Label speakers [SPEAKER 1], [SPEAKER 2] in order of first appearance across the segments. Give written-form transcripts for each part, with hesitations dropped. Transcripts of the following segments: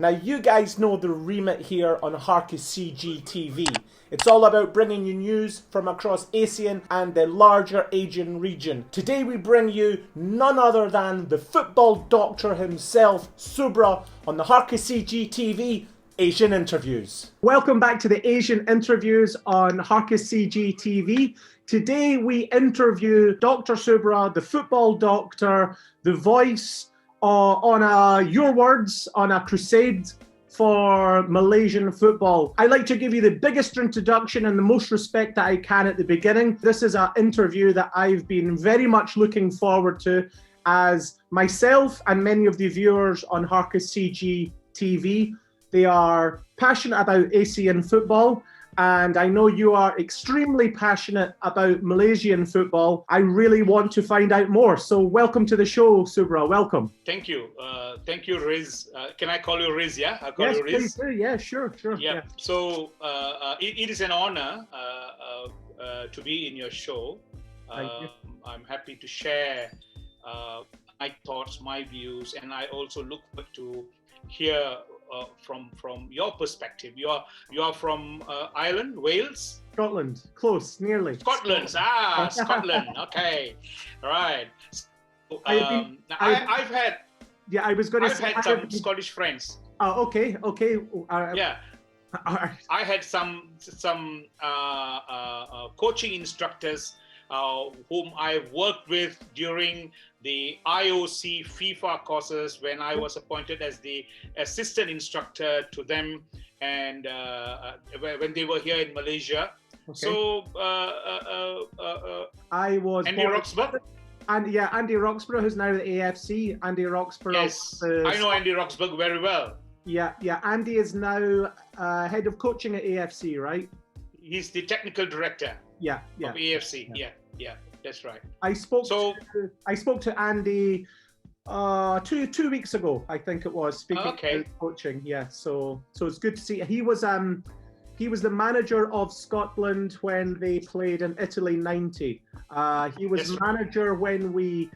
[SPEAKER 1] Now, you guys know the remit here on harcuscg TV. It's all about bringing you news from across ASEAN and the larger Asian region. Today we bring you none other than the football doctor himself, Subra, on the harcuscg TV Asian Interviews. Welcome back to the Asian Interviews on harcuscg TV. Today we interview Dr Subra, the football doctor, the voice your words, on a crusade for Malaysian football. I like to give you the biggest introduction and the most respect that I can at the beginning. This is an interview that I've been very much looking forward to, as myself and many of the viewers on harcuscg TV, they are passionate about ASEAN football. And I know you are extremely passionate about Malaysian football. I really want to find out more. So welcome to the show, Subra. Welcome.
[SPEAKER 2] Thank you. Thank you, Riz. Can I call you Riz? Yeah, I'll call
[SPEAKER 1] you
[SPEAKER 2] Riz.
[SPEAKER 1] Please do. Yeah, sure.
[SPEAKER 2] Yeah. So it is an honor to be in your show.
[SPEAKER 1] Thank you.
[SPEAKER 2] I'm happy to share my thoughts, my views, and I also look forward to hear from your perspective. You are from Ireland, Wales?
[SPEAKER 1] Scotland, close, nearly.
[SPEAKER 2] Scotland. Scotland. Okay, all right. So, I've had some Scottish friends.
[SPEAKER 1] Oh, okay.
[SPEAKER 2] Yeah, I had some coaching instructors whom I worked with during the IOC FIFA courses when I was appointed as the assistant instructor to them, and when they were here in Malaysia. Okay. So
[SPEAKER 1] I was
[SPEAKER 2] Andy Roxburgh.
[SPEAKER 1] And yeah, Andy Roxburgh, who's now at Afc. Andy Roxburgh.
[SPEAKER 2] Yes, I know Andy Roxburgh very well.
[SPEAKER 1] Yeah. Andy is now head of coaching at AFC, right?
[SPEAKER 2] He's the technical director.
[SPEAKER 1] Yeah.
[SPEAKER 2] Of AFC. Yeah. That's right.
[SPEAKER 1] I spoke to Andy 2 weeks ago, I think it was, speaking about coaching. Yeah, so it's good to see. He was the manager of Scotland when they played in Italy '90. He was manager when we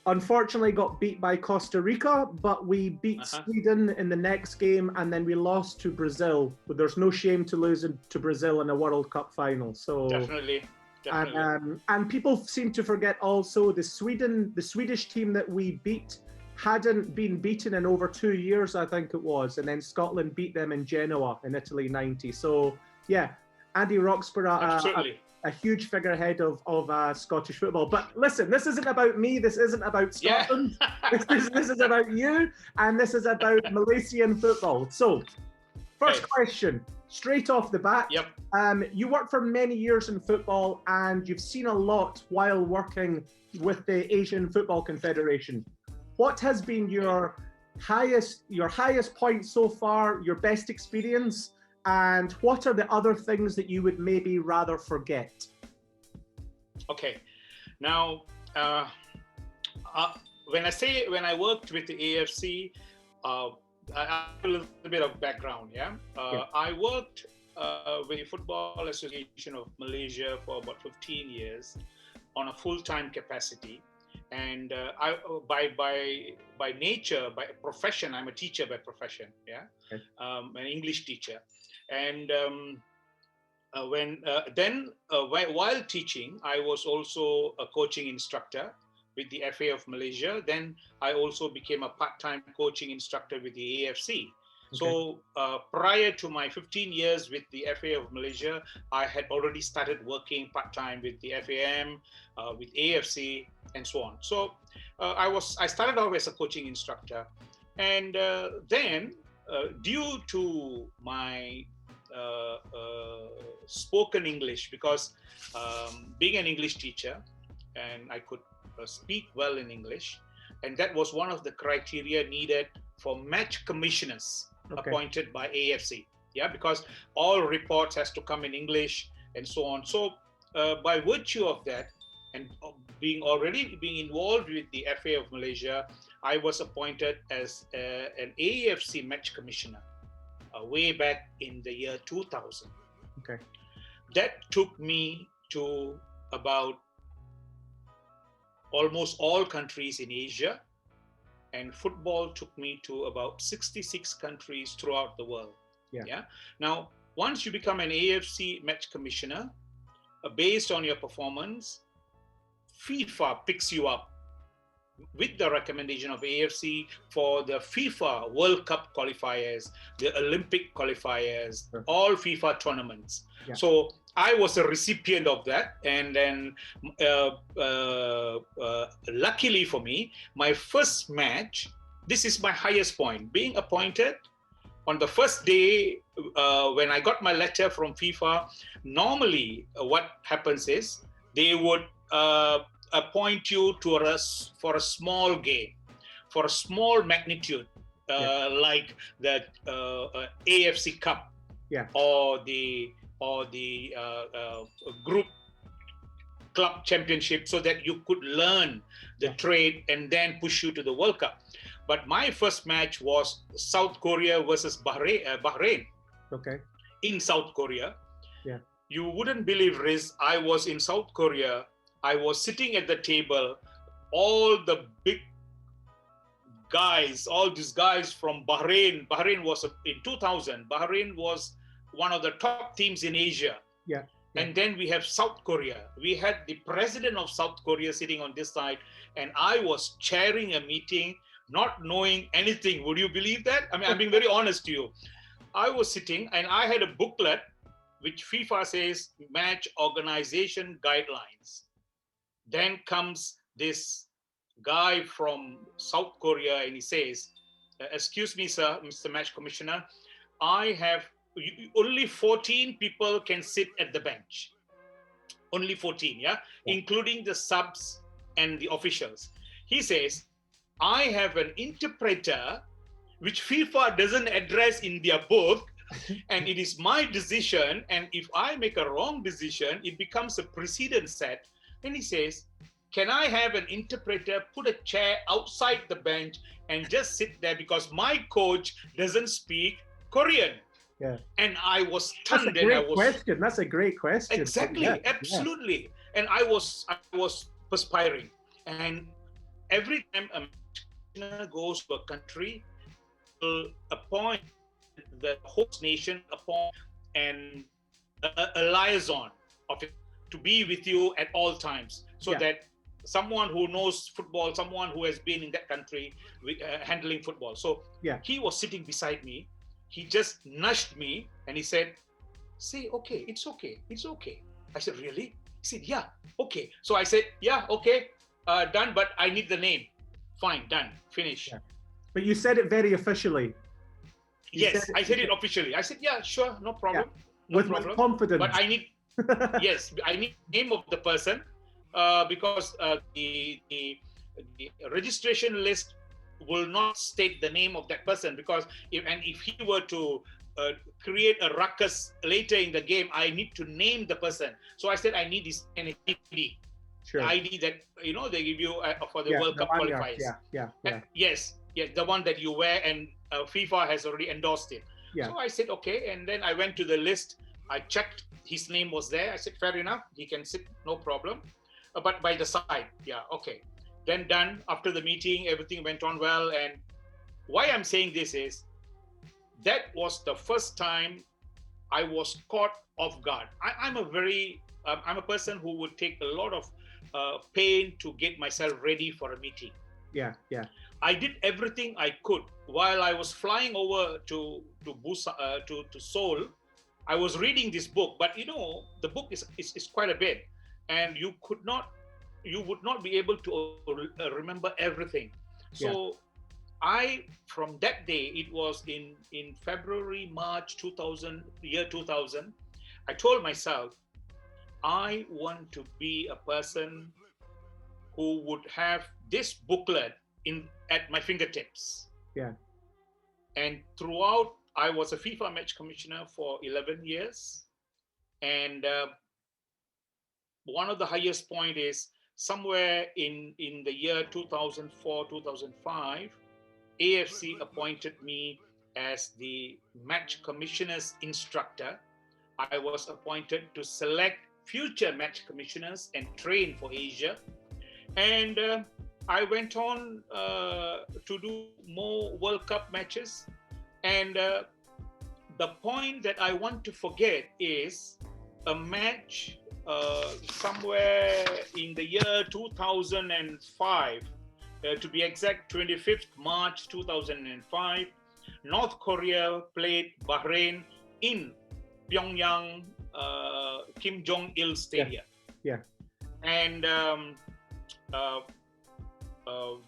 [SPEAKER 1] unfortunately got beat by Costa Rica, but we beat Sweden in the next game, and then we lost to Brazil. But there's no shame to losing to Brazil in a World Cup final. So
[SPEAKER 2] definitely.
[SPEAKER 1] And people seem to forget also the Swedish team that we beat hadn't been beaten in over 2 years, I think it was, and then Scotland beat them in Genoa in Italy '90. So yeah, Andy Roxburgh, a huge figurehead of Scottish football. But listen, this isn't about me. This isn't about Scotland. Yeah. this is about you, and this is about Malaysian football. So, first question, straight off the bat.
[SPEAKER 2] Yep.
[SPEAKER 1] You worked for many years in football, and you've seen a lot while working with the Asian Football Confederation. What has been your highest point so far, your best experience, and what are the other things that you would maybe rather forget? Okay.
[SPEAKER 2] Now, when I worked with the AFC, I have a little bit of background. I worked with the Football Association of Malaysia for about 15 years on a full-time capacity. And I, by nature, by profession, I'm a teacher by profession. An English teacher. And while teaching, I was also a coaching instructor with the FA of Malaysia. Then I also became a part-time coaching instructor with the AFC. So prior to my 15 years with the FA of Malaysia, I had already started working part-time with the FAM, with AFC, and so on. So I started off as a coaching instructor, and then due to my spoken English, because being an English teacher, and I could speak well in English, and that was one of the criteria needed for match commissioners appointed by AFC. Because all reports has to come in English and so on. So by virtue of that, and being involved with the FA of Malaysia, I was appointed as an AFC match commissioner way back in the year 2000. That took me to about almost all countries in Asia and football took me to about 66 countries throughout the world.
[SPEAKER 1] Yeah.
[SPEAKER 2] Now, once you become an AFC match commissioner, based on your performance, FIFA picks you up with the recommendation of AFC for the FIFA World Cup qualifiers, the Olympic qualifiers, all FIFA tournaments.
[SPEAKER 1] Yeah.
[SPEAKER 2] So I was a recipient of that. And then luckily for me, my first match, this is my highest point, being appointed on the first day when I got my letter from FIFA. Normally what happens is they would appoint you for a small game, for a small magnitude, like the AFC Cup, or the group club championship, so that you could learn the trade and then push you to the World Cup. But my first match was South Korea versus Bahrain.
[SPEAKER 1] Okay.
[SPEAKER 2] In South Korea.
[SPEAKER 1] Yeah.
[SPEAKER 2] You wouldn't believe, Riz, I was in South Korea. I was sitting at the table, all the big guys, all these guys from Bahrain. Bahrain was in 2000. Bahrain was one of the top teams in Asia.
[SPEAKER 1] Yeah.
[SPEAKER 2] And then we have South Korea. We had the president of South Korea sitting on this side, and I was chairing a meeting, not knowing anything. Would you believe that? I mean, I'm being very honest to you. I was sitting and I had a booklet which FIFA says match organization guidelines. Then comes this guy from South Korea and he says, excuse me, sir, Mr. Match Commissioner, I have only 14 people can sit at the bench. Only 14, including the subs and the officials. He says, I have an interpreter which FIFA doesn't address in their book, and it is my decision, and if I make a wrong decision, it becomes a precedent set. And he says, can I have an interpreter put a chair outside the bench and just sit there because my coach doesn't speak Korean?
[SPEAKER 1] Yeah.
[SPEAKER 2] And I was stunned.
[SPEAKER 1] That's a great question. That's a great question.
[SPEAKER 2] Exactly, absolutely. And I was perspiring. And every time a commissioner goes to a country, will appoint the host nation and a liaison of it to be with you at all times, so that someone who knows football, someone who has been in that country handling football. So he was sitting beside me. He just nudged me and he said, say, okay, it's okay. It's okay. I said, really? He said, yeah, okay. So I said, yeah, okay, done, but I need the name. Fine, done, finish. Yeah.
[SPEAKER 1] But you said it very officially.
[SPEAKER 2] Yes, I said it officially. I said, yeah, sure, no problem.
[SPEAKER 1] Yeah. With confidence.
[SPEAKER 2] But I need, yes, I need the name of the person because the registration list will not state the name of that person, because if he were to create a ruckus later in the game, I need to name the person. So I said I need his ID. Sure. The ID that they give you for the World Cup qualifiers. Yes, the one that you wear, and FIFA has already endorsed it. Yeah. So I said okay, and then I went to the list. I checked, his name was there. I said fair enough, he can sit, no problem. But by the side, okay. Then done. After the meeting, everything went on well. And why I'm saying this is, that was the first time I was caught off guard. I'm a person who would take a lot of pain to get myself ready for a meeting.
[SPEAKER 1] Yeah.
[SPEAKER 2] I did everything I could. While I was flying over to Seoul, I was reading this book, but the book is quite a bit, and you would not be able to remember everything. So from that day, it was in February, March 2000, year 2000, I told myself, I want to be a person who would have this booklet at my fingertips. Yeah. And throughout, I was a FIFA match commissioner for 11 years. And one of the highest point is somewhere in the year 2004, 2005, AFC appointed me as the match commissioner's instructor. I was appointed to select future match commissioners and train for Asia. And I went on to do more World Cup matches. And the point that I want to forget is a match somewhere in the year 2005, to be exact, 25th March 2005, North Korea played Bahrain in Pyongyang Kim Jong-il Stadium.
[SPEAKER 1] Yeah.
[SPEAKER 2] And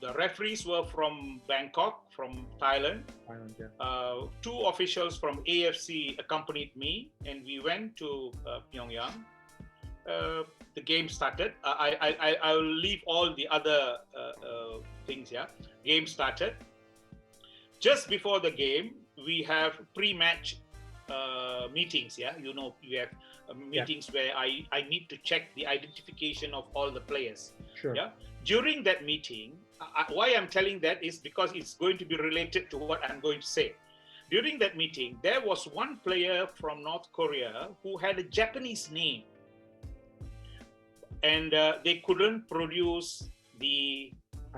[SPEAKER 2] the referees were from Bangkok, from Thailand. Two officials from AFC accompanied me, and we went to Pyongyang. The game started. I will leave all the other things. Yeah, game started. Just before the game, we have pre-match meetings. Yeah, you know, we have meetings where I need to check the identification of all the players.
[SPEAKER 1] Sure.
[SPEAKER 2] Yeah. During that meeting, why I'm telling that is because it's going to be related to what I'm going to say. During that meeting, there was one player from North Korea who had a Japanese name, and they couldn't produce the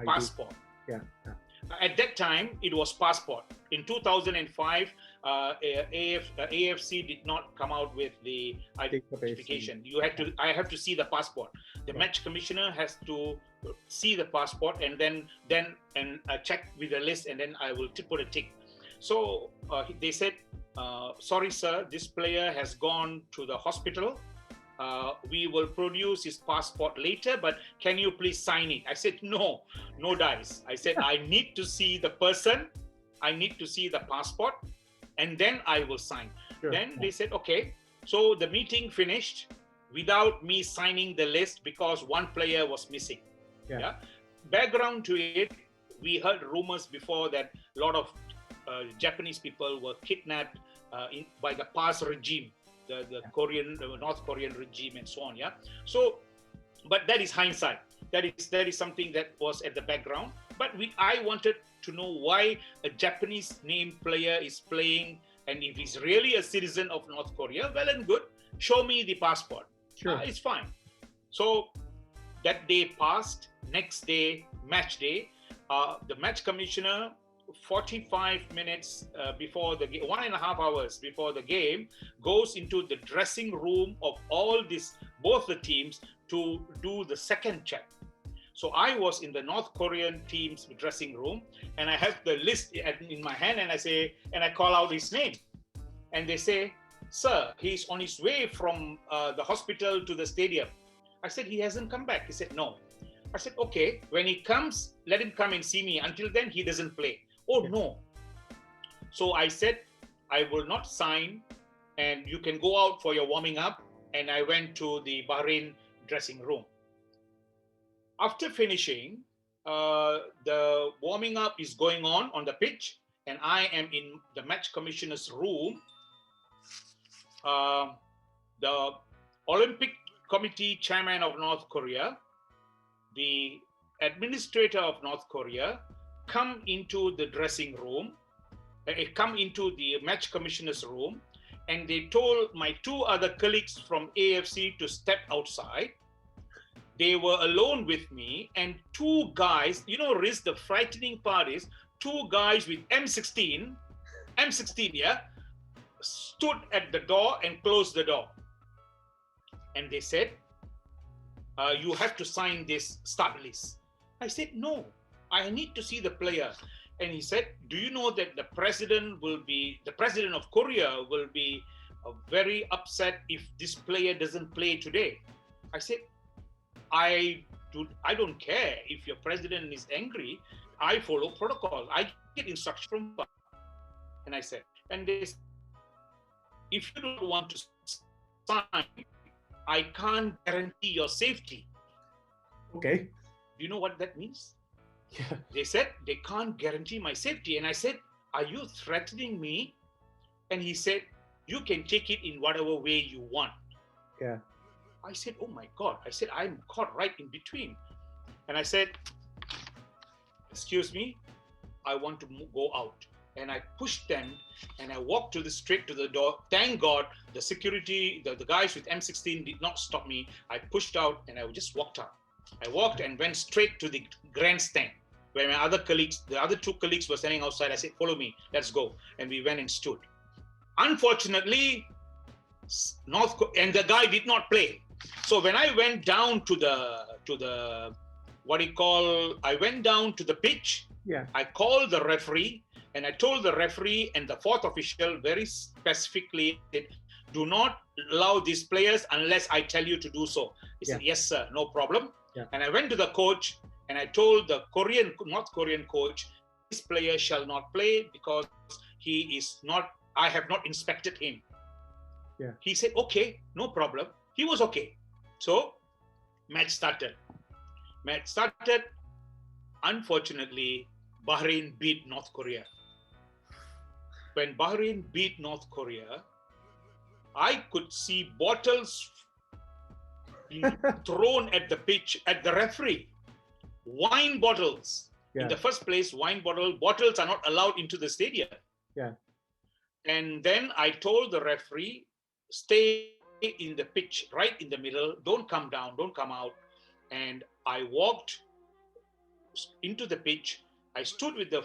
[SPEAKER 2] passport.
[SPEAKER 1] Yeah.
[SPEAKER 2] At that time, it was passport. In 2005, AFC did not come out with the identification. I have to see the passport. The match commissioner has to see the passport and then check with the list, and then I will put a tick. So they said, sorry sir, this player has gone to the hospital. We will produce his passport later, but can you please sign it? I said, no dice. I said, I need to see the person, I need to see the passport, and then I will sign. Sure. Then they said, okay. So the meeting finished without me signing the list because one player was missing. Yeah. Background to it, we heard rumors before that a lot of Japanese people were kidnapped by the past regime. The North Korean regime and so on, yeah. So, but that is hindsight. That is something that was at the background. But I wanted to know why a Japanese named player is playing, and if he's really a citizen of North Korea, well and good. Show me the passport.
[SPEAKER 1] Sure,
[SPEAKER 2] it's fine. So that day passed. Next day, match day, the match commissioner, 45 minutes before the game, 1.5 hours before the game, goes into the dressing room of both the teams to do the second check. So I was in the North Korean team's dressing room, and I have the list in my hand, and I call out his name, and they say, sir, he's on his way from the hospital to the stadium. I said, he hasn't come back. He said, no. I said, okay, when he comes, let him come and see me. Until then, he doesn't play. Oh, no. So I said, I will not sign, and you can go out for your warming up. And I went to the Bahrain dressing room. After finishing, the warming up is going on the pitch, and I am in the match commissioner's room. The Olympic Committee chairman of North Korea, the administrator of North Korea, come into the dressing room, come into the match commissioner's room, and they told my two other colleagues from AFC to step outside. They were alone with me, and two guys, Riz, the frightening part is, two guys with M16, yeah, stood at the door and closed the door. And they said, you have to sign this start list. I said, no, I need to see the player. And he said, do you know that the president of Korea will be very upset if this player doesn't play today? I said, I don't care if your president is angry. I follow protocol. I get instruction from FIFA. And I said, and they said, if you don't want to sign, I can't guarantee your safety.
[SPEAKER 1] Okay.
[SPEAKER 2] Do you know what that means?
[SPEAKER 1] Yeah.
[SPEAKER 2] They said they can't guarantee my safety. And I said, are you threatening me? And he said, you can take it in whatever way you want.
[SPEAKER 1] Yeah.
[SPEAKER 2] I said, oh my God. I said, I'm caught right in between. And I said, excuse me, I want to go out. And I pushed them, and I walked straight to the door. Thank God, the security, the guys with M16 did not stop me. I pushed out, and I just walked out. I walked and went straight to the grandstand where my other colleagues, the other two colleagues were standing outside. I said, follow me, let's go. And we went and stood. Unfortunately, and the guy did not play. So when I went down to the I went down to the pitch.
[SPEAKER 1] Yeah.
[SPEAKER 2] I called the referee and I told the referee and the fourth official very specifically that do not allow these players unless I tell you to do so. He said, yes, sir, no problem.
[SPEAKER 1] Yeah.
[SPEAKER 2] And I went to the coach and I told the North Korean coach, this player shall not play because I have not inspected him.
[SPEAKER 1] Yeah.
[SPEAKER 2] He said, okay, no problem. He was okay. So match started. Unfortunately, Bahrain beat North Korea. When Bahrain beat North Korea, I could see bottles being thrown at the pitch, at the referee. Wine bottles.
[SPEAKER 1] Yeah.
[SPEAKER 2] In the first place, bottles are not allowed into the stadium.
[SPEAKER 1] Yeah.
[SPEAKER 2] And then I told the referee, stay in the pitch, right in the middle. Don't come down, don't come out. And I walked into the pitch. I stood with the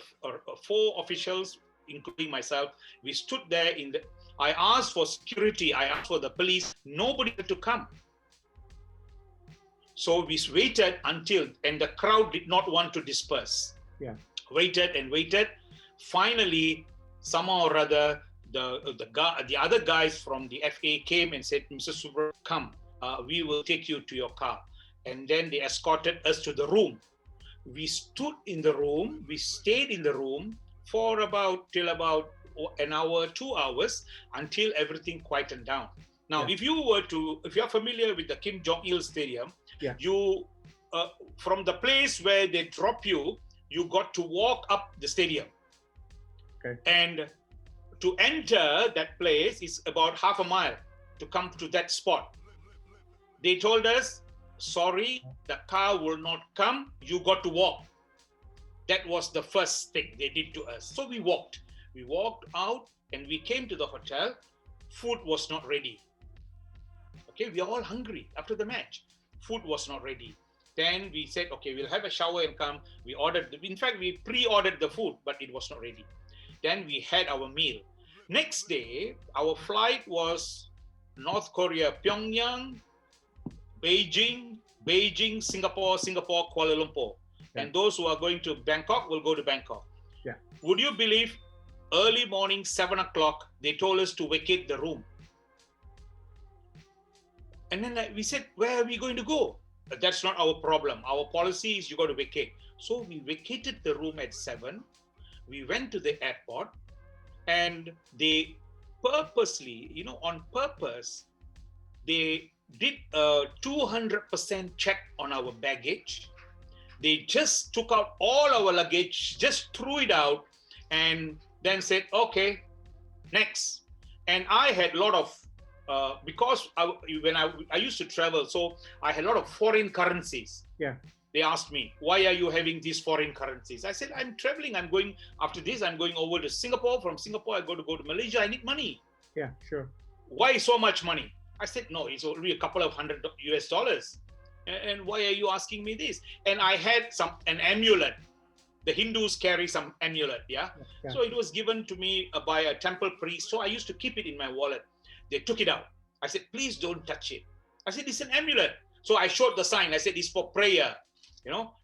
[SPEAKER 2] four officials, including myself. We stood there I asked for security. I asked for the police. Nobody had to come. So we waited and the crowd did not want to disperse.
[SPEAKER 1] Yeah.
[SPEAKER 2] Waited and waited. Finally, somehow or other, the other guys from the FA came and said, Mr. Subra, come, we will take you to your car. And then they escorted us to the room. We stood in the room, we stayed in the room for till about an hour, 2 hours, until everything quietened down. Now, if you're familiar with the Kim Jong-il Stadium, you, from the place where they drop you, you got to walk up the stadium.
[SPEAKER 1] Okay.
[SPEAKER 2] And to enter that place is about half a mile to come to that spot. They told us, sorry, the car will not come. You got to walk. That was the first thing they did to us. So we walked. We walked out and we came to the hotel. Food was not ready. Okay, we are all hungry after the match. Food was not ready. Then we said, okay, we'll have a shower and come. We pre-ordered the food, but it was not ready. Then we had our meal. Next day, our flight was North Korea, Pyongyang, Beijing, Singapore, Kuala Lumpur. Yeah. And those who are going to Bangkok will go to Bangkok.
[SPEAKER 1] Yeah.
[SPEAKER 2] Would you believe early morning, 7 o'clock, they told us to vacate the room. And then we said, where are we going to go? That's not our problem. Our policy is you got to vacate. So we vacated the room at 7. We went to the airport and they purposely, on purpose, they did a 200% check on our baggage. They just took out all our luggage, just threw it out and then said, okay, next. And I had a lot of, because when I used to travel, so I had a lot of foreign currencies.
[SPEAKER 1] Yeah.
[SPEAKER 2] They asked me, why are you having these foreign currencies? I said, I'm traveling. I'm going over to Singapore. From Singapore, I go to Malaysia. I need money.
[SPEAKER 1] Yeah, sure.
[SPEAKER 2] Why so much money? I said, no, it's only a couple of $100 US. And why are you asking me this? And I had an amulet. The Hindus carry some amulet, yeah? So it was given to me by a temple priest. So I used to keep it in my wallet. They took it out. I said, please don't touch it. I said, it's an amulet. So I showed the sign. I said, it's for prayer,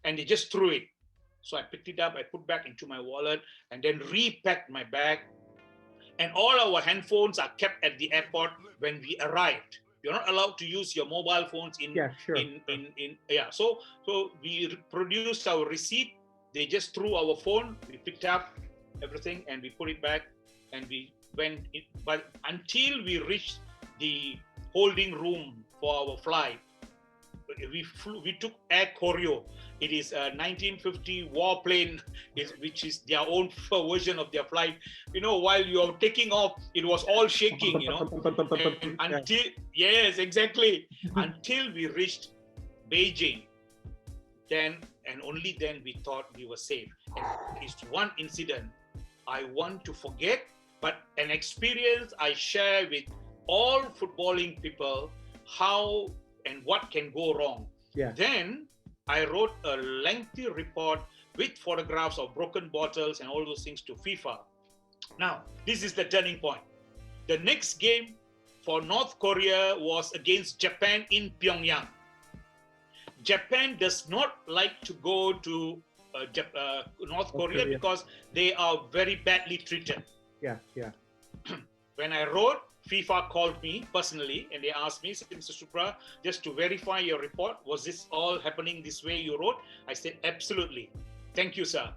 [SPEAKER 2] and they just threw it. So I picked it up, I put back into my wallet and then repacked my bag. And all our handphones are kept at the airport when we arrived. You're not allowed to use your mobile phones So we produced our receipt. They just threw our phone. We picked up everything and we put it back and we went. But until we reached the holding room for our flight, we took Air Koryo. It is a 1950 warplane, which is their own until of their flight. While you're taking off, it was all shaking, Yes, exactly. Until we reached Beijing, then and only then we thought we were safe. And it's one incident I want to forget, but an experience I share with all footballing people, how and what can go wrong.
[SPEAKER 1] Yeah.
[SPEAKER 2] Then I wrote a lengthy report with photographs of broken bottles and all those things to FIFA. Now, this is the turning point. The next game for North Korea was against Japan in Pyongyang. Japan does not like to go to North Korea because they are very badly treated.
[SPEAKER 1] Yeah.
[SPEAKER 2] When I wrote, FIFA called me personally and they asked me, Mr. Subra, just to verify your report, was this all happening this way you wrote? I said, absolutely. Thank you, sir.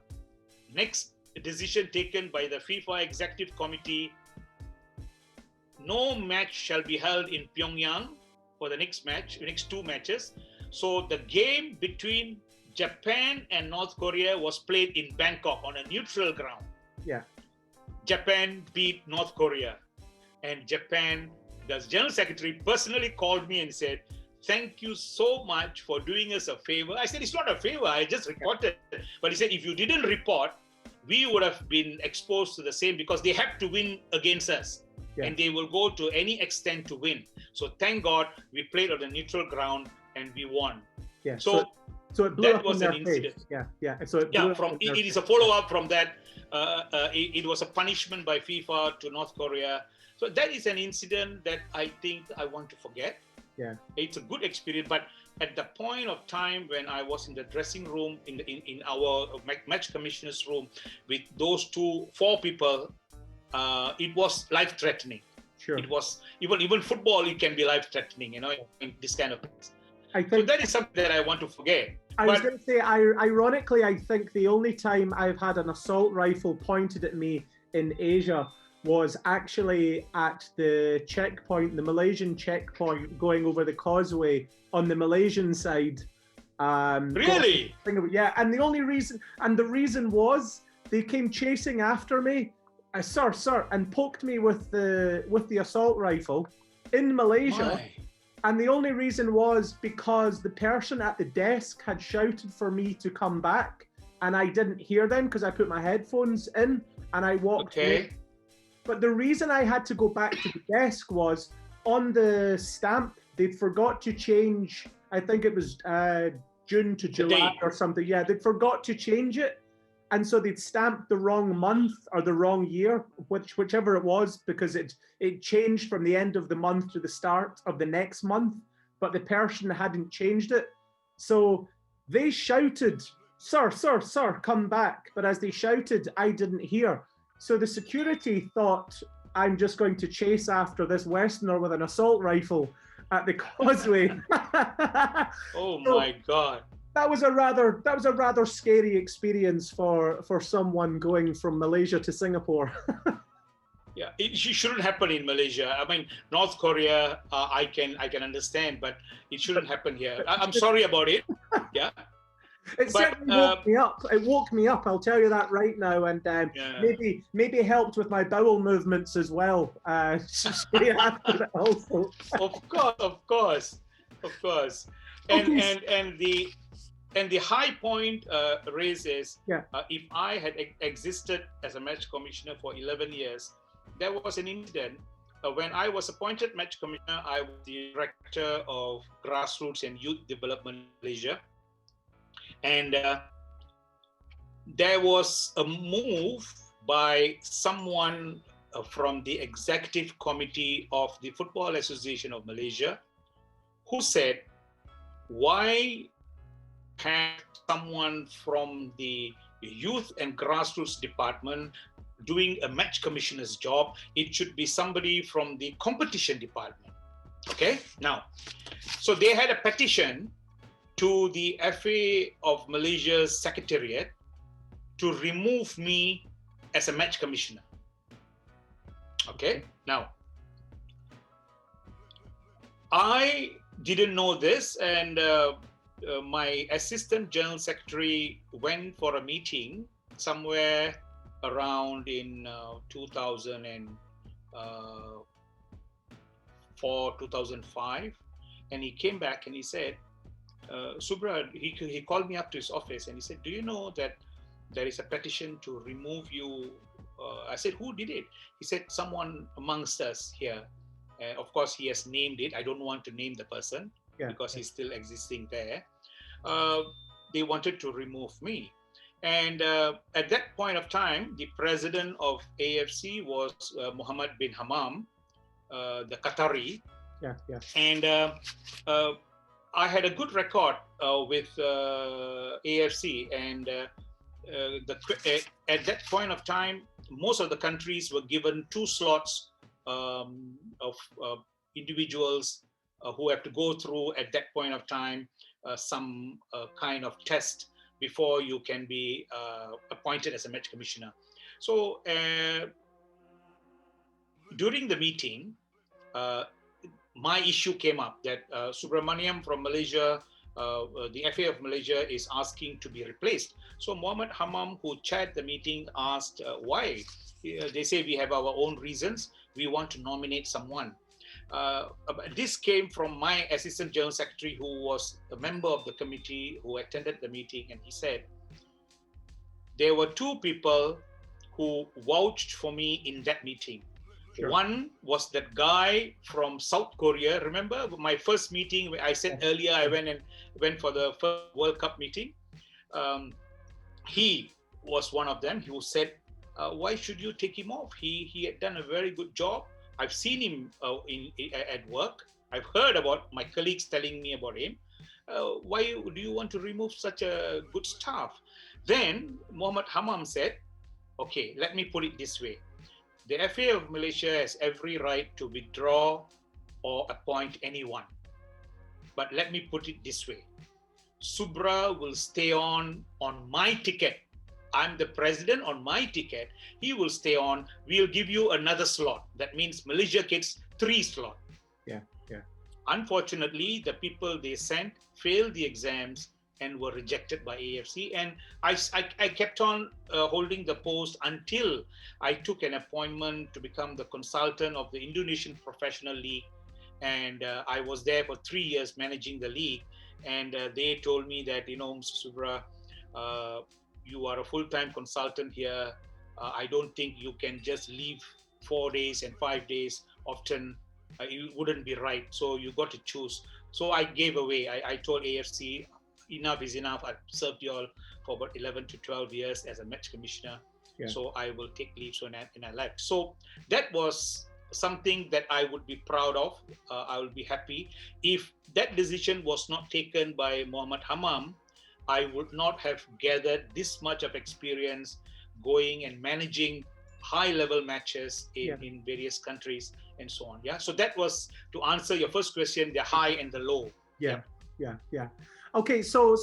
[SPEAKER 2] Next decision taken by the FIFA Executive Committee, no match shall be held in Pyongyang for the next two matches. So the game between Japan and North Korea was played in Bangkok on a neutral ground.
[SPEAKER 1] Yeah.
[SPEAKER 2] Japan beat North Korea. And Japan, the General Secretary personally called me and said, thank you so much for doing us a favor. I said, it's not a favor, I just reported. But he said, if you didn't report, we would have been exposed to the same because they have to win against us. Yeah. And they will go to any extent to win. So thank God we played on a neutral ground and we won.
[SPEAKER 1] Yeah.
[SPEAKER 2] So
[SPEAKER 1] it blew
[SPEAKER 2] that was an incident.
[SPEAKER 1] Face. Yeah. So
[SPEAKER 2] it is a follow-up from that. It was a punishment by FIFA to North Korea. So that is an incident that I think I want to forget.
[SPEAKER 1] Yeah.
[SPEAKER 2] It's a good experience, but at the point of time when I was in the dressing room, in our match commissioner's room with those four people, it was life-threatening.
[SPEAKER 1] Sure.
[SPEAKER 2] It was even football. It can be life-threatening, in this kind of things.
[SPEAKER 1] I think
[SPEAKER 2] so that is something that I want to forget.
[SPEAKER 1] I was going to say, ironically, I think the only time I've had an assault rifle pointed at me in Asia was actually at the checkpoint, the Malaysian checkpoint, going over the causeway on the Malaysian side.
[SPEAKER 2] Really?
[SPEAKER 1] Yeah, and the reason was they came chasing after me, sir, and poked me with the assault rifle in Malaysia.
[SPEAKER 2] My.
[SPEAKER 1] And the only reason was because the person at the desk had shouted for me to come back, and I didn't hear them because I put my headphones in and I walked away. But the reason I had to go back to the desk was on the stamp, they'd forgot to change, I think it was June to July or something. Yeah, they'd forgot to change it. And so they'd stamped the wrong month or the wrong year, whichever it was, because it changed from the end of the month to the start of the next month, but the person hadn't changed it. So they shouted, sir, come back. But as they shouted, I didn't hear. So the security thought, I'm just going to chase after this Westerner with an assault rifle at the causeway.
[SPEAKER 2] Oh my God.
[SPEAKER 1] That was a rather scary experience for someone going from Malaysia to Singapore.
[SPEAKER 2] Yeah, it shouldn't happen in Malaysia. I mean, North Korea, I can understand, but it shouldn't happen here. I'm sorry about it. Yeah.
[SPEAKER 1] It certainly woke me up. It woke me up. I'll tell you that right now, and maybe helped with my bowel movements as well. After that also.
[SPEAKER 2] Of course. And the high point raised is, if I had existed as a match commissioner for 11 years, there was an incident. When I was appointed match commissioner, I was the director of grassroots and youth development in Malaysia. And there was a move by someone from the executive committee of the Football Association of Malaysia who said, why have someone from the youth and grassroots department doing a match commissioner's job? It should be somebody from the competition department. Okay, now, so they had a petition to the FA of Malaysia's secretariat to remove me as a match commissioner. Okay, now, I didn't know this, and my assistant general secretary went for a meeting somewhere around in 2004, 2005, and he came back and he said, Subra, he called me up to his office and he said, do you know that there is a petition to remove you? I said, who did it? He said, someone amongst us here. Of course, he has named it. I don't want to name the person because he's still existing there. they wanted to remove me. And at that point of time, the president of AFC was Mohammed bin Hammam, the Qatari.
[SPEAKER 1] Yeah, yeah.
[SPEAKER 2] And I had a good record with AFC. And at that point of time, most of the countries were given 2 slots of individuals who have to go through at that point of time some kind of test before you can be appointed as a match commissioner. So during the meeting, my issue came up that Subramaniam from Malaysia, the FA of Malaysia is asking to be replaced. So Mohammed Hammam, who chaired the meeting, asked why. They say we have our own reasons. We want to nominate someone. This came from my assistant general secretary, who was a member of the committee, who attended the meeting, and he said, there were 2 people who vouched for me in that meeting. Sure. One was that guy from South Korea. Remember my first meeting? I said earlier I went for the first World Cup meeting. He was one of them who said, "Why should you take him off? He had done a very good job. I've seen him at work. I've heard about my colleagues telling me about him. Why do you want to remove such a good staff?" Then Mohammed Hammam said, "Okay, let me put it this way. The FA of Malaysia has every right to withdraw or appoint anyone. But let me put it this way. Subra will stay on my ticket. I'm the president on my ticket. He will stay on. We'll give you another slot. That means Malaysia gets 3 slots."
[SPEAKER 1] Yeah, yeah.
[SPEAKER 2] Unfortunately, the people they sent failed the exams and were rejected by AFC. And I kept on holding the post until I took an appointment to become the consultant of the Indonesian Professional League. And I was there for 3 years managing the league. And they told me that, Mr. Subra, you are a full-time consultant here. I don't think you can just leave 4 days and 5 days often. It wouldn't be right. So you got to choose. So I gave away. I told AFC, enough is enough. I've served you all for about 11 to 12 years as a match commissioner. Yeah. So I will take leave. So and I left. So that was something that I would be proud of. I will be happy. If that decision was not taken by Mohammed Hammam, I would not have gathered this much of experience going and managing high-level matches in various countries and so on. Yeah. So that was to answer your first question: the high and the low.
[SPEAKER 1] Yeah. Okay, so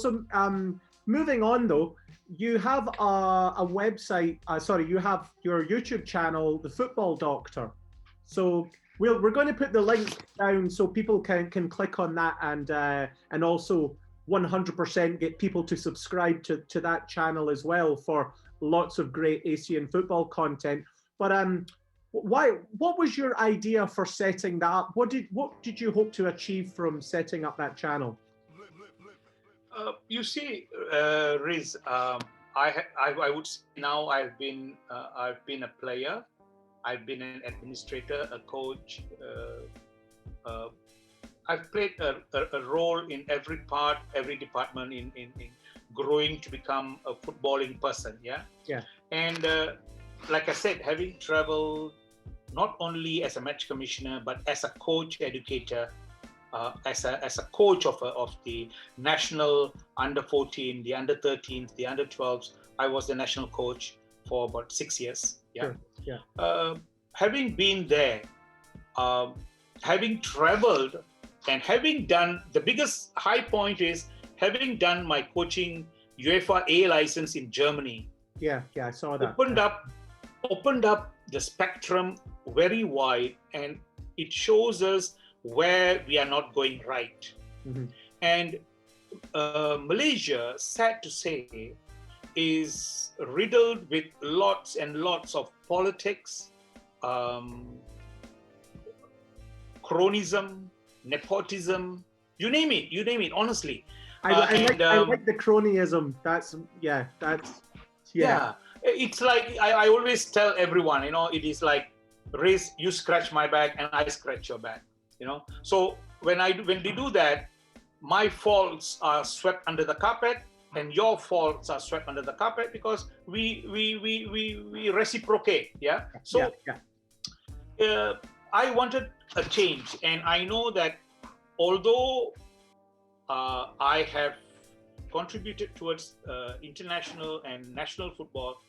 [SPEAKER 1] moving on though, you have a website. You have your YouTube channel, The Football Doctor. So we're going to put the link down so people can click on that and also 100% get people to subscribe to that channel as well for lots of great Asian football content. But what was your idea for setting that up? What did you hope to achieve from setting up that channel?
[SPEAKER 2] You see, Riz, I would say now I've been a player, I've been an administrator, a coach. I've played a role in every department in growing to become a footballing person. Yeah. And like I said, having traveled not only as a match commissioner but as a coach, educator. As a coach of the national under-14, the under-13s, the under-12s, I was the national coach for about 6 years. Yeah.
[SPEAKER 1] Sure. Yeah.
[SPEAKER 2] Having been there, having traveled, and having done, the biggest high point is having done my coaching UEFA A license in Germany.
[SPEAKER 1] Yeah, I saw that.
[SPEAKER 2] Opened up the spectrum very wide, and it shows us where we are not going right. Mm-hmm. And Malaysia, sad to say, is riddled with lots and lots of politics, cronyism, nepotism, you name it, honestly.
[SPEAKER 1] I like the cronyism. Yeah.
[SPEAKER 2] It's like, I always tell everyone, it is like, Riz, you scratch my back and I scratch your back. So when they do that, my faults are swept under the carpet and your faults are swept under the carpet, because we reciprocate. Yeah. So I wanted a change, and I know that although I have contributed towards international and national football,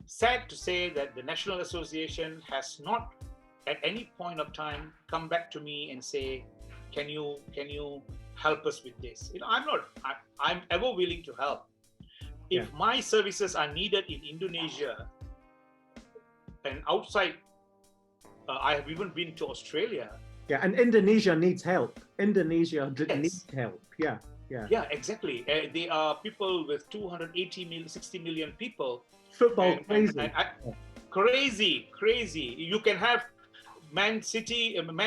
[SPEAKER 2] sad to say that the National Association has not at any point of time come back to me and say, can you help us with this? I'm ever willing to help. If my services are needed in Indonesia and outside, I have even been to Australia.
[SPEAKER 1] Yeah, and Indonesia needs help. Indonesia needs help. Yeah.
[SPEAKER 2] Yeah, exactly. They are people with 60 million people.
[SPEAKER 1] Football
[SPEAKER 2] crazy. You can have Man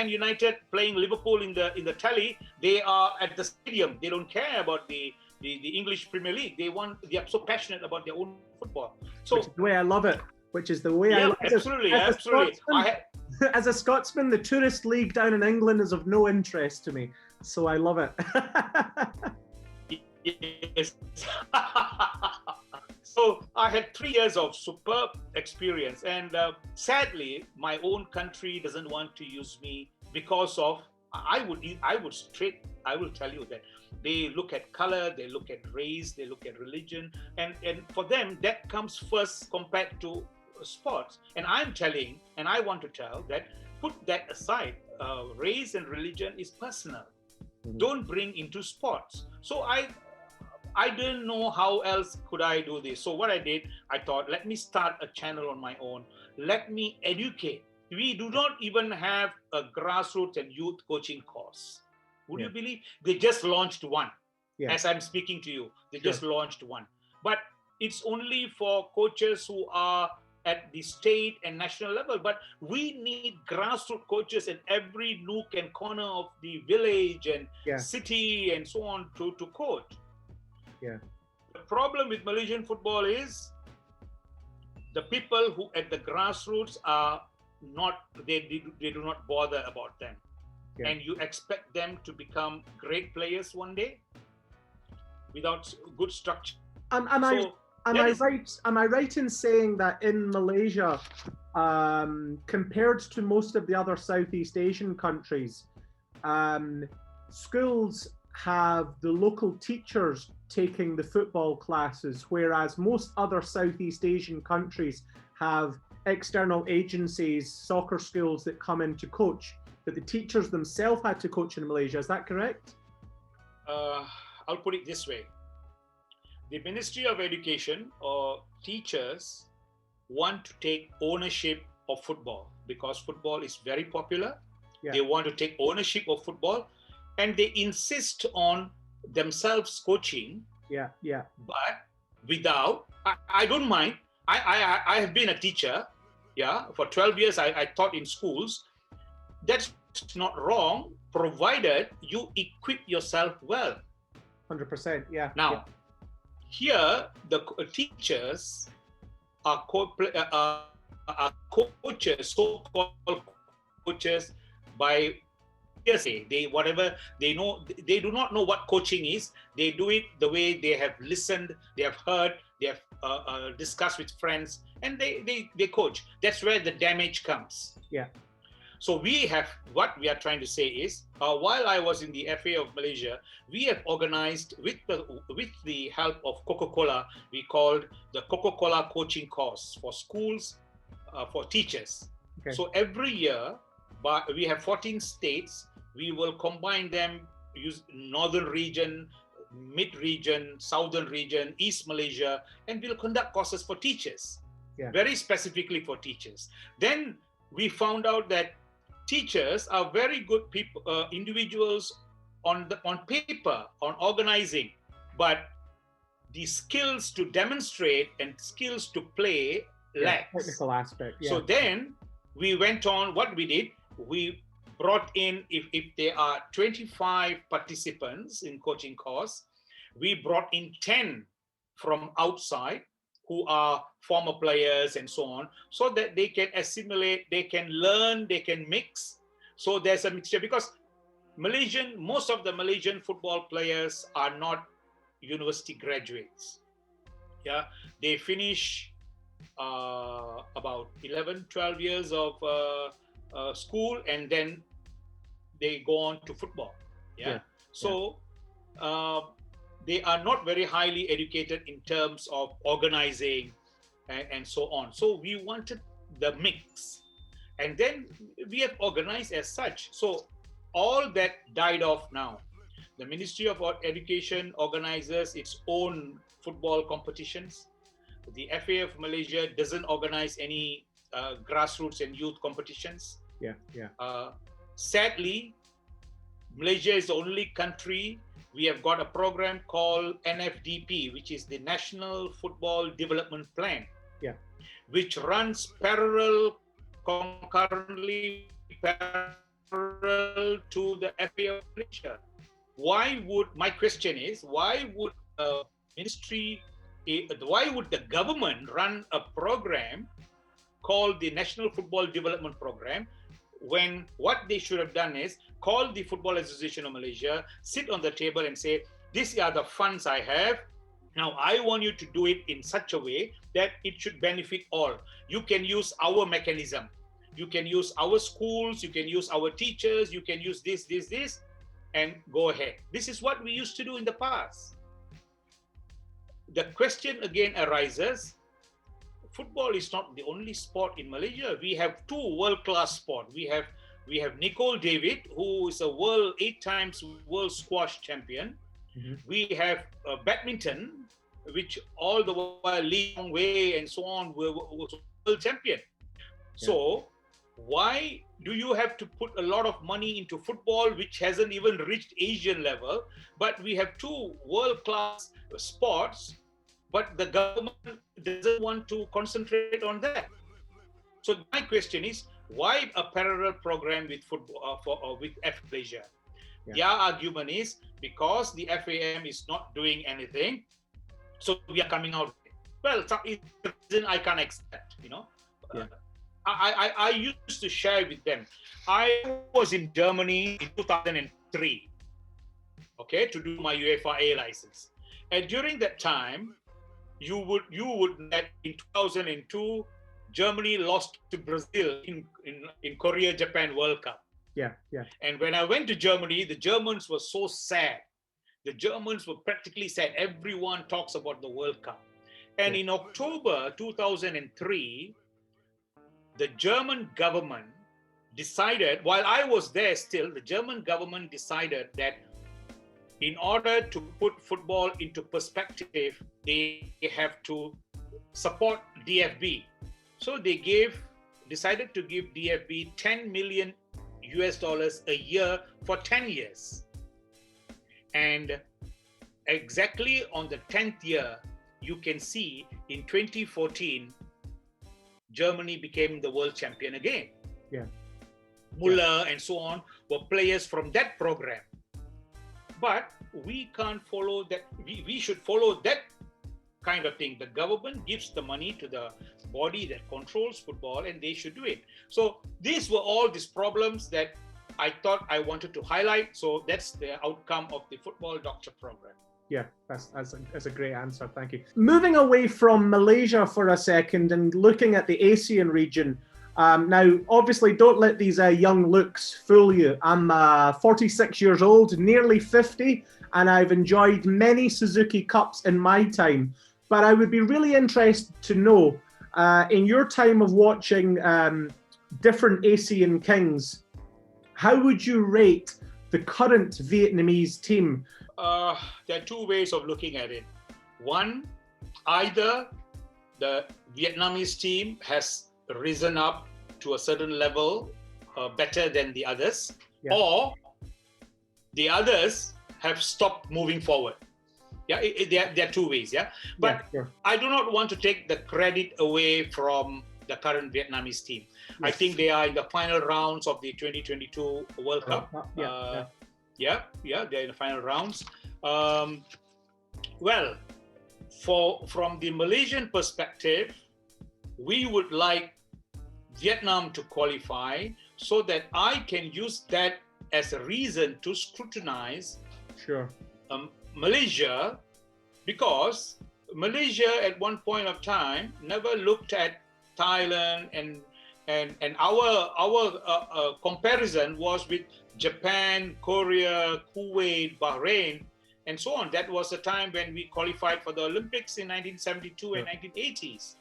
[SPEAKER 2] United playing Liverpool in the tally. They are at the stadium. They don't care about the English Premier League. They are so passionate about their own football. So
[SPEAKER 1] which is the way I love it. Which is the way I love it.
[SPEAKER 2] Absolutely.
[SPEAKER 1] As a Scotsman, the tourist league down in England is of no interest to me. So I love it.
[SPEAKER 2] Yes. So I had 3 years of superb experience, and sadly, my own country doesn't want to use me because of I will tell you that they look at color, they look at race, they look at religion, and for them that comes first compared to sports. And I want to tell that put that aside. Race and religion is personal. Don't bring into sports. So I didn't know how else could I do this. So what I did, I thought, let me start a channel on my own. Let me educate. We do not even have a grassroots and youth coaching course. Would you believe? They just launched one. As I'm speaking to you, they just launched one. But it's only for coaches who are at the state and national level. But we need grassroots coaches in every nook and corner of the village and city and so on to coach.
[SPEAKER 1] Yeah.
[SPEAKER 2] The problem with Malaysian football is the people who at the grassroots are not, they do not bother about them. And you expect them to become great players one day without good structure.
[SPEAKER 1] Am I right in saying that in Malaysia, compared to most of the other Southeast Asian countries, schools have the local teachers taking the football classes, whereas most other Southeast Asian countries have external agencies, soccer schools that come in to coach, but the teachers themselves had to coach in Malaysia. Is that correct?
[SPEAKER 2] I'll put it this way. The Ministry of Education or teachers want to take ownership of football because football is very popular. They want to take ownership of football, and they insist on themselves coaching. But without, I don't mind. I have been a teacher. For 12 years I taught in schools. That's not wrong, provided you equip yourself well.
[SPEAKER 1] 100%.
[SPEAKER 2] Now, here the teachers are coaches, so-called coaches by hearsay. They know, they do not know what coaching is. They do it the way they have listened, they have heard, they have discussed with friends, and they coach. That's where the damage comes. So what we are trying to say is, while I was in the FA of Malaysia, we have organized with the help of Coca-Cola, we called the Coca-Cola coaching course for schools, for teachers. So every year, we have 14 states. We will combine them, use northern region, mid region, southern region, East Malaysia, and we'll conduct courses for teachers, very specifically for teachers. Then we found out that teachers are very good people, individuals on paper, on organizing, but the skills to demonstrate and skills to play lacks.
[SPEAKER 1] Technical aspect.
[SPEAKER 2] So then we went on. What we did, we brought in, if there are 25 participants in coaching course, we brought in 10 from outside who are former players and so on, so that they can assimilate, they can learn, they can mix. So there's a mixture, because most of the Malaysian football players are not university graduates. Yeah, they finish about 11, 12 years of school, and then they go on to football. Yeah. So they are not very highly educated in terms of organizing and so on. So we wanted the mix, and then we have organized as such. So all that died off now. The Ministry of Education organizes its own football competitions. The FA of Malaysia doesn't organize any grassroots and youth competitions. Sadly, Malaysia is the only country we have got a program called NFDP, which is the National Football Development Plan, which runs concurrently parallel to the FA of Malaysia. My question is, why would the government run a program called the National Football Development Program, when what they should have done is call the Football Association of Malaysia, sit on the table and say, these are the funds I have. Now I want you to do it in such a way that it should benefit all. You can use our mechanism. You can use our schools, you can use our teachers, you can use this, and go ahead. This is what we used to do in the past. The question again arises, football is not the only sport in Malaysia. We have two world-class sports. We have Nicole David, who is a 8 times world squash champion. We have badminton, which all the while Lee Yong Wei and so on was world champion. So why do you have to put a lot of money into football, which hasn't even reached Asian level? But we have two world-class sports, but the government doesn't want to concentrate on that. So my question is, why a parallel program with football with Malaysia? Their argument is because the FAM is not doing anything, so we are coming out. Well, I can't accept, I used to share with them. I was in Germany in 2003, to do my UEFA A license. And during that time, you would that in 2002, Germany lost to Brazil in Korea-Japan World Cup. And when I went to Germany, the Germans were so sad. The Germans were practically sad. Everyone talks about the World Cup. And in October 2003, the German government decided, while I was there still, the German government decided that in order to put football into perspective, they have to support DFB. So they decided to give DFB $10 million a year for 10 years. And exactly on the 10th year, you can see in 2014, Germany became the world champion again. Muller and so on were players from that program. But we can't follow that. We should follow that kind of thing. The government gives the money to the body that controls football, and they should do it. So these were all these problems that I thought I wanted to highlight. So that's the outcome of the Football Doctor program.
[SPEAKER 1] That's a great answer. Thank you. Moving away from Malaysia for a second and looking at the ASEAN region. Now, obviously, don't let these young looks fool you. I'm 46 years old, nearly 50, and I've enjoyed many Suzuki Cups in my time. But I would be really interested to know, in your time of watching different ASEAN kings, how would you rate the current Vietnamese team?
[SPEAKER 2] There are two ways of looking at it. One, either the Vietnamese team has risen up to a certain level better than the others, or the others have stopped moving forward. There are two ways. But I do not want to take the credit away from the current Vietnamese team. I think they are in the final rounds of the 2022 World Cup. They're in the final rounds. Well, from the Malaysian perspective, we would like Vietnam to qualify so that I can use that as a reason to scrutinize
[SPEAKER 1] Sure.
[SPEAKER 2] Malaysia, because Malaysia at one point of time never looked at Thailand, and our comparison was with Japan, Korea, Kuwait, Bahrain, and so on. That was the time when we qualified for the Olympics in 1972 and 1980s.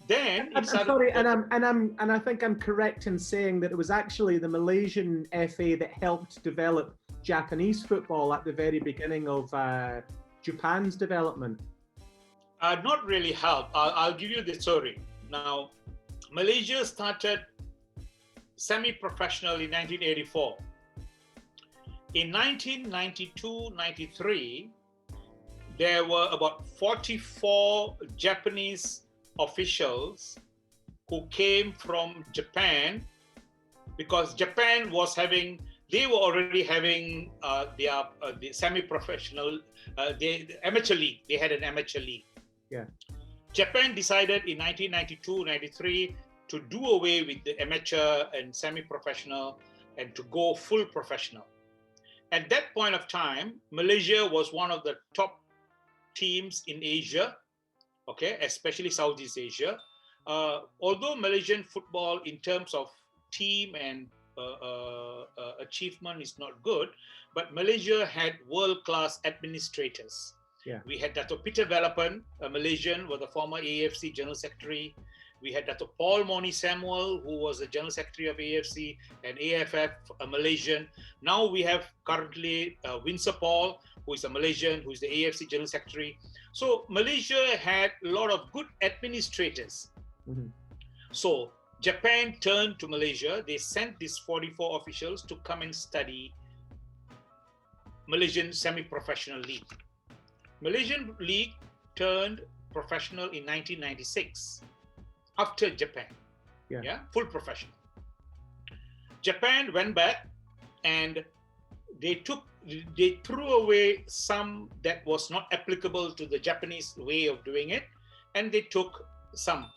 [SPEAKER 2] Then
[SPEAKER 1] I'm sorry, and I think I'm correct in saying that it was actually the Malaysian FA that helped develop Japanese football at the very beginning of Japan's development.
[SPEAKER 2] Not really help. I'll give you the story. Now, Malaysia started semi-professional in 1984. In 1992-93, there were about 44 Japanese officials who came from Japan, because Japan was having, they were already having the semi-professional, the amateur league. They had an amateur league.
[SPEAKER 1] Yeah.
[SPEAKER 2] Japan decided in 1992-93 to do away with the amateur and semi-professional and to go full professional. At that point of time, Malaysia was one of the top teams in Asia, okay, especially Southeast Asia. Although Malaysian football in terms of team and achievement is not good, but Malaysia had world-class administrators.
[SPEAKER 1] Yeah.
[SPEAKER 2] We had Dato' Peter Velapan, a Malaysian, was the former AFC General Secretary. We had Dato' Paul Moni Samuel, who was the General Secretary of AFC, and AFF, a Malaysian. Now we have currently Winsor Paul, who is a Malaysian, who is the AFC General Secretary. So Malaysia had a lot of good administrators.
[SPEAKER 1] Mm-hmm.
[SPEAKER 2] So Japan turned to Malaysia. They sent these 44 officials to come and study Malaysian semi-professional league. Malaysian league turned professional in 1996 after Japan. Yeah, full professional. Japan went back and they threw away some that was not applicable to the Japanese way of doing it, and they took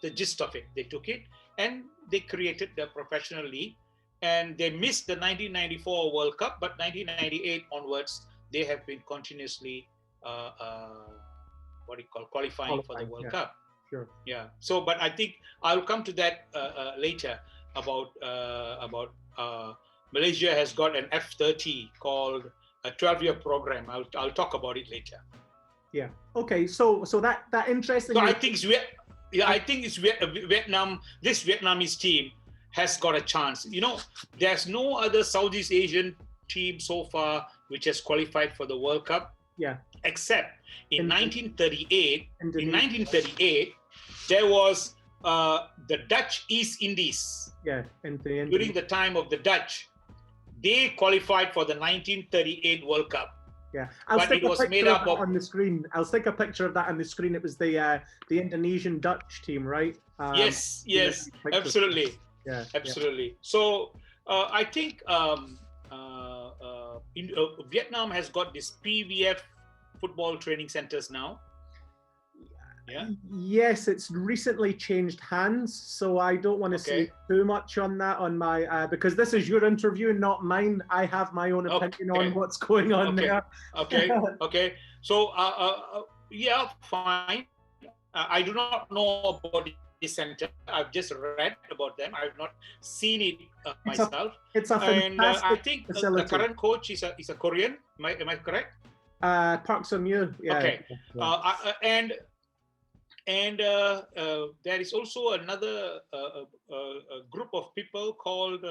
[SPEAKER 2] the gist of it. They took it and they created the professional league, and they missed the 1994 World Cup, but 1998 onwards, they have been continuously qualifying for the World Cup.
[SPEAKER 1] Sure.
[SPEAKER 2] Yeah. So, but I think I'll come to that later about Malaysia has got an F30 called a 12-year program. I'll talk about it later.
[SPEAKER 1] Yeah. Okay. So that interesting.
[SPEAKER 2] So I think it's Vietnam. This Vietnamese team has got a chance. You know, there's no other Southeast Asian team so far which has qualified for the World Cup.
[SPEAKER 1] Yeah.
[SPEAKER 2] Except in 1938. In 1938, there was the Dutch East Indies.
[SPEAKER 1] Yeah.
[SPEAKER 2] During the time of the Dutch, they qualified for the 1938 World Cup.
[SPEAKER 1] Yeah,
[SPEAKER 2] but it was made up of
[SPEAKER 1] on the screen. I'll stick a picture of that on the screen. It was the Indonesian Dutch team, right?
[SPEAKER 2] Yes, absolutely.
[SPEAKER 1] Yeah,
[SPEAKER 2] absolutely. Yeah. So I think Vietnam has got this PVF football training centers now. Yeah.
[SPEAKER 1] Yes, it's recently changed hands, so I don't want to say too much on that on my because this is your interview, not mine. I have my own opinion on what's going on there.
[SPEAKER 2] Okay. So yeah, fine. I do not know about this center. I've just read about them. I've not seen it myself.
[SPEAKER 1] It's a fantastic
[SPEAKER 2] I think
[SPEAKER 1] facility.
[SPEAKER 2] The current coach is a Korean. Am I correct?
[SPEAKER 1] Park Sung-yu. Yeah.
[SPEAKER 2] Okay. Yeah. And there is also another group of people called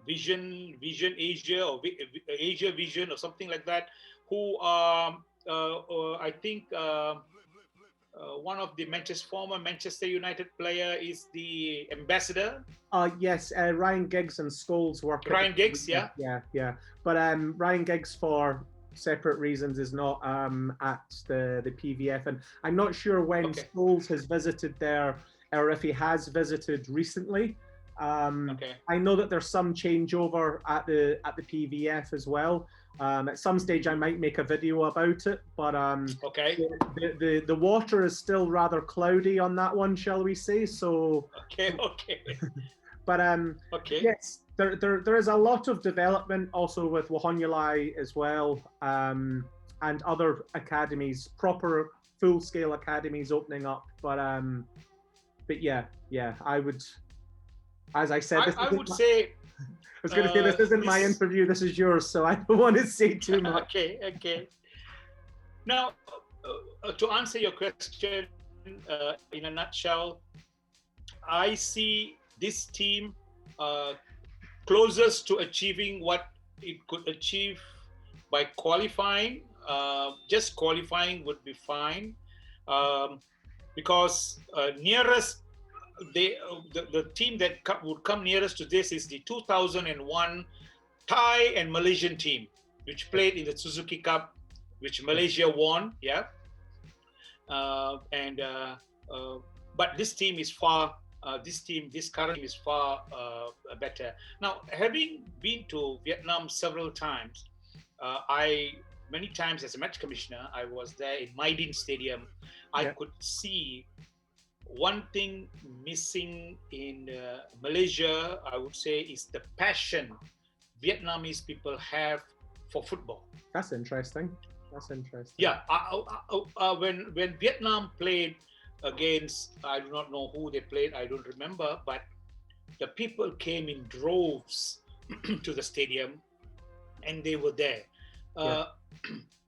[SPEAKER 2] Vision Asia or Asia Vision or something like that, who are, I think, one of the former Manchester United player is the ambassador.
[SPEAKER 1] Yes, Ryan Giggs and Scholes work.
[SPEAKER 2] Ryan Giggs, yeah.
[SPEAKER 1] But Ryan Giggs, for separate reasons, is not at the PVF, and I'm not sure when Scholes has visited there or if he has visited recently. I know that there's some changeover at the PVF as well. At some stage I might make a video about it, but the water is still rather cloudy on that one, shall we say? So
[SPEAKER 2] okay.
[SPEAKER 1] But
[SPEAKER 2] Okay.
[SPEAKER 1] yes, there is a lot of development also with Wohonyalai as well, and other academies, proper full-scale academies opening up. But yeah, I would, as I said,
[SPEAKER 2] I would say.
[SPEAKER 1] I was going to say, this isn't my interview, this is yours, so I don't want to say too much.
[SPEAKER 2] Okay. Now, to answer your question in a nutshell, I see this team closest to achieving what it could achieve by qualifying. Just qualifying would be fine, because nearest the team that would come nearest to this is the 2001 Thai and Malaysian team, which played in the Suzuki Cup, which Malaysia won. Yeah, but this team is far. This current team is far better. Now, having been to Vietnam several times, many times as a match commissioner, I was there in My Dinh Stadium. I could see one thing missing in Malaysia, I would say, is the passion Vietnamese people have for football.
[SPEAKER 1] That's interesting.
[SPEAKER 2] Yeah, when Vietnam played against, I do not know who they played, I don't remember, but the people came in droves to the stadium, and they were there.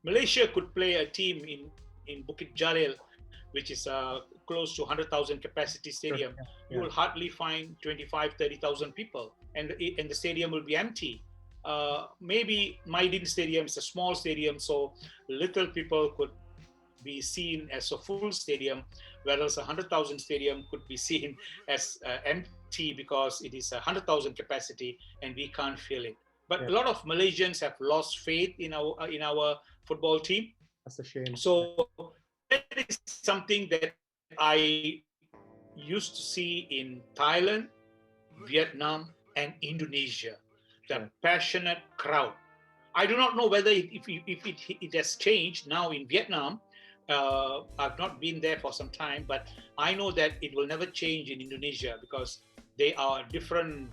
[SPEAKER 2] Malaysia could play a team in Bukit Jalil, which is close to 100,000 capacity stadium. You will hardly find 25,000-30,000 people, and the stadium will be empty. Maybe My Dinh Stadium is a small stadium, so little people could be seen as a full stadium, whereas 100,000 stadium could be seen as empty because it is 100,000 capacity and we can't feel it. But a lot of Malaysians have lost faith in our football team.
[SPEAKER 1] That's a shame.
[SPEAKER 2] So that is something that I used to see in Thailand, Vietnam, and Indonesia. The passionate crowd. I do not know whether it has changed now in Vietnam. I've not been there for some time, but I know that it will never change in Indonesia because they are a different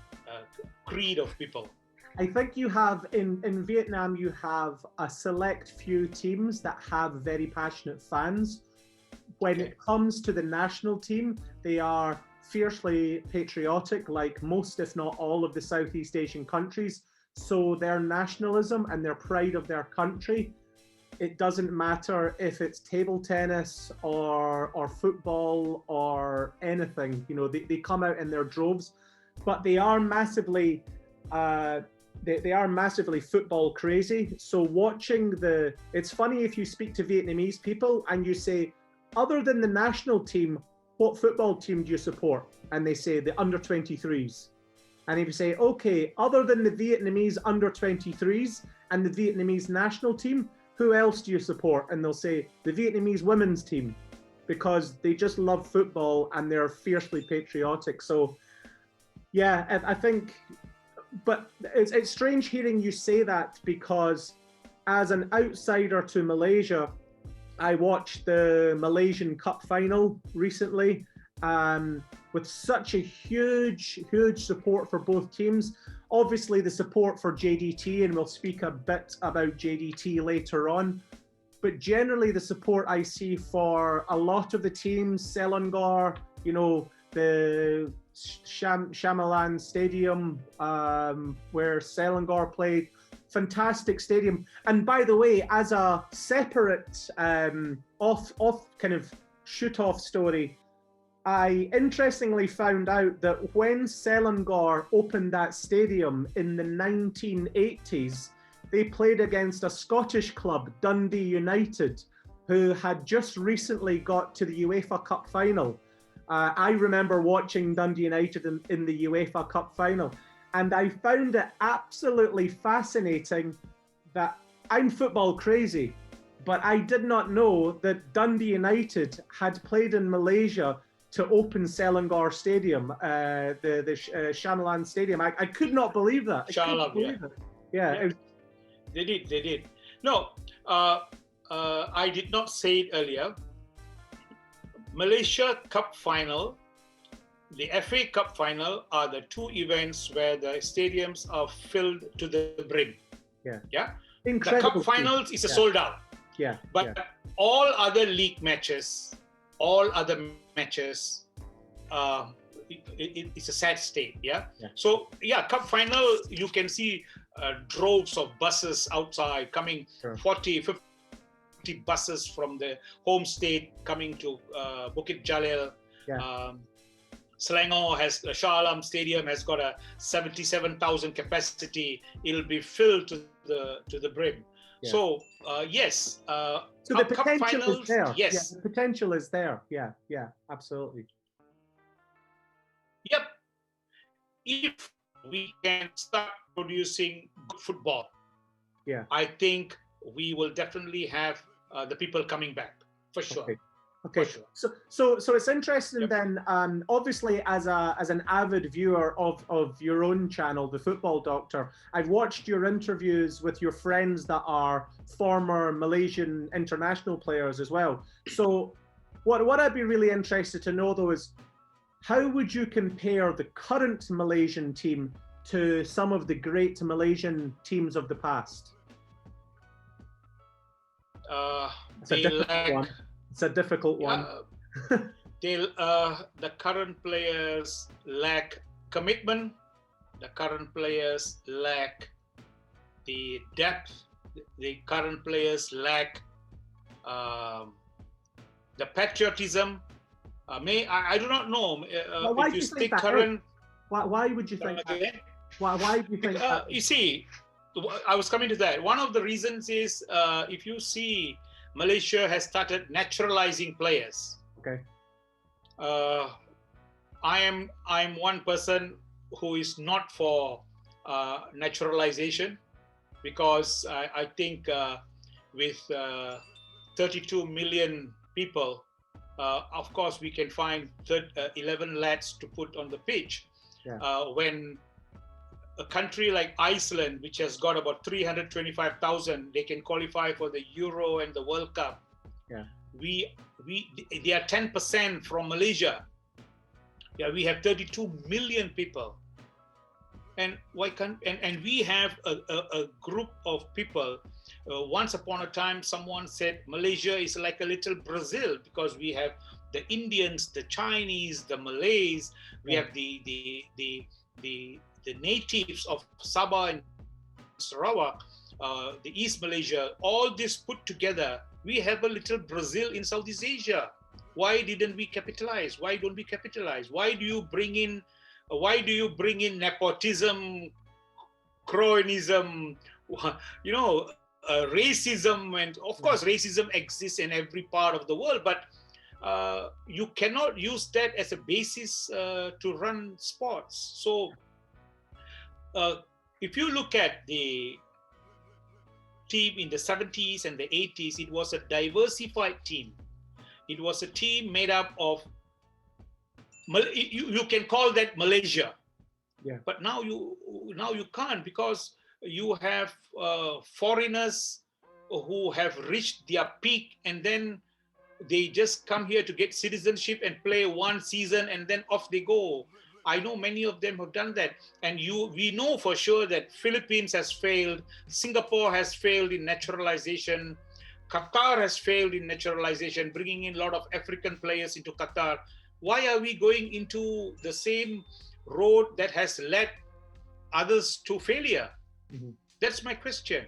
[SPEAKER 2] creed of people.
[SPEAKER 1] I think you have, in Vietnam, you have a select few teams that have very passionate fans. When it comes to the national team, they are fiercely patriotic, like most, if not all, of the Southeast Asian countries. So their nationalism and their pride of their country, it doesn't matter if it's table tennis or football or anything, you know, they come out in their droves, but they are massively they are massively football crazy. So watching it's funny if you speak to Vietnamese people and you say, other than the national team, what football team do you support? And they say the under-23s. And if you say, okay, other than the Vietnamese under-23s and the Vietnamese national team, who else do you support? And they'll say the Vietnamese women's team, because they just love football and they're fiercely patriotic. So yeah, I think, but it's strange hearing you say that, because as an outsider to Malaysia, I watched the Malaysian Cup final recently with such a huge support for both teams. Obviously the support for JDT, and we'll speak a bit about JDT later on, but generally the support I see for a lot of the teams, Selangor, you know, the Shamalan Stadium where Selangor played, fantastic stadium. And by the way, as a separate off kind of shoot off story, I interestingly found out that when Selangor opened that stadium in the 1980s, they played against a Scottish club, Dundee United, who had just recently got to the UEFA Cup final. I remember watching Dundee United in the UEFA Cup final, and I found it absolutely fascinating that I'm football crazy, but I did not know that Dundee United had played in Malaysia to open Selangor Stadium, the Shamalan Stadium. I could not believe that. Yeah.
[SPEAKER 2] They did. No, I did not say it earlier. Malaysia Cup final the FA Cup final are the two events where the stadiums are filled to the brim. Yeah.
[SPEAKER 1] Incredible.
[SPEAKER 2] The cup finals is a sold out. But all other league matches, it's a sad state. So cup final, you can see droves of buses outside coming, 40, 50 buses from the home state coming to Bukit Jalil. Selangor Shah Alam Stadium has got a 77,000 capacity. It'll be filled to the brim. So yes.
[SPEAKER 1] So the potential
[SPEAKER 2] finals,
[SPEAKER 1] is there.
[SPEAKER 2] Yes.
[SPEAKER 1] The potential is there. Yeah, absolutely.
[SPEAKER 2] Yep. If we can start producing good football, I think we will definitely have the people coming back for sure.
[SPEAKER 1] Okay. So it's interesting then. Obviously, as an avid viewer of your own channel, The Football Doctor, I've watched your interviews with your friends that are former Malaysian international players as well. So, what I'd be really interested to know though is, how would you compare the current Malaysian team to some of the great Malaysian teams of the past? It's a difficult one.
[SPEAKER 2] The current players lack commitment. The current players lack the depth. The current players lack the patriotism. I do not know if you stick current.
[SPEAKER 1] Why would you think that? Why do you think that?
[SPEAKER 2] You see, I was coming to that. One of the reasons is if you see, Malaysia has started naturalizing players.
[SPEAKER 1] Okay.
[SPEAKER 2] I am one person who is not for naturalization, because I think with 32 million people, of course we can find 11 lads to put on the pitch. When a country like Iceland, which has got about 325,000, they can qualify for the Euro and the World Cup. They are 10% from Malaysia. We have 32 million people, and why can't? And we have a group of people. Once upon a time, someone said Malaysia is like a little Brazil, because we have the Indians, the Chinese, the Malays. We have the natives of Sabah and Sarawak, the East Malaysia, all this put together, we have a little Brazil in Southeast Asia. Why didn't we capitalize? Why don't we capitalize? Why do you bring in nepotism, cronyism, racism? And of course, racism exists in every part of the world, but you cannot use that as a basis to run sports. So if you look at the team in the 70s and the 80s, it was a diversified team. It was a team made up of, you can call that Malaysia. But now you can't, because you have foreigners who have reached their peak, and then they just come here to get citizenship and play one season and then off they go. I know many of them have done that, and we know for sure that Philippines has failed, Singapore has failed in naturalization, Qatar has failed in naturalization, bringing in a lot of African players into Qatar. Why are we going into the same road that has led others to failure? That's my question.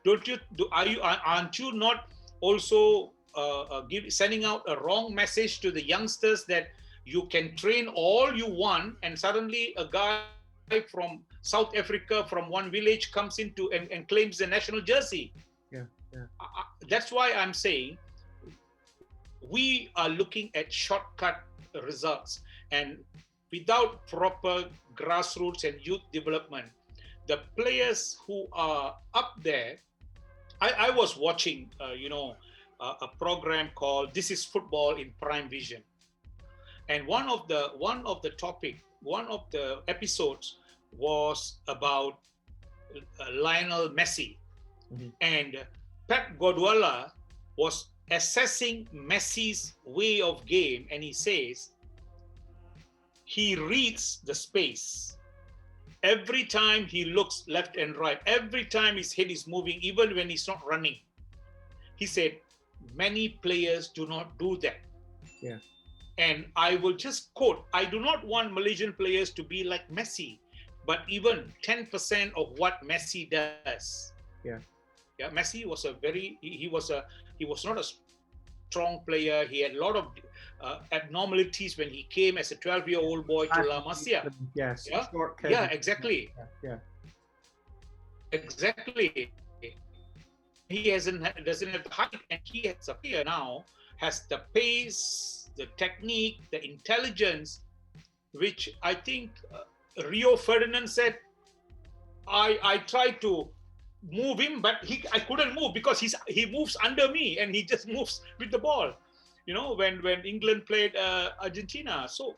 [SPEAKER 2] Aren't you not also sending out a wrong message to the youngsters that you can train all you want, and suddenly a guy from South Africa, from one village, comes into and claims the national jersey? That's why I'm saying we are looking at shortcut results, and without proper grassroots and youth development, the players who are up there. I was watching, a program called "This Is Football" in Prime Vision. And one of the episodes was about Lionel Messi. And Pep Guardiola was assessing Messi's way of game, and he says he reads the space. Every time he looks left and right, every time his head is moving, even when he's not running. He said, many players do not do that.
[SPEAKER 1] Yeah.
[SPEAKER 2] And I will just quote, I do not want Malaysian players to be like Messi, but even 10% of what Messi does.
[SPEAKER 1] Yeah.
[SPEAKER 2] Yeah, Messi was he was not a strong player. He had a lot of abnormalities when he came as a 12-year-old boy to La Masia.
[SPEAKER 1] Yes.
[SPEAKER 2] Yeah,
[SPEAKER 1] yeah,
[SPEAKER 2] exactly.
[SPEAKER 1] Yeah.
[SPEAKER 2] Exactly. He doesn't have the height, and he has a player now, has the pace, the technique, the intelligence, which I think Rio Ferdinand said, I tried to move him, but I couldn't move because he moves under me and he just moves with the ball. You know, when England played Argentina. So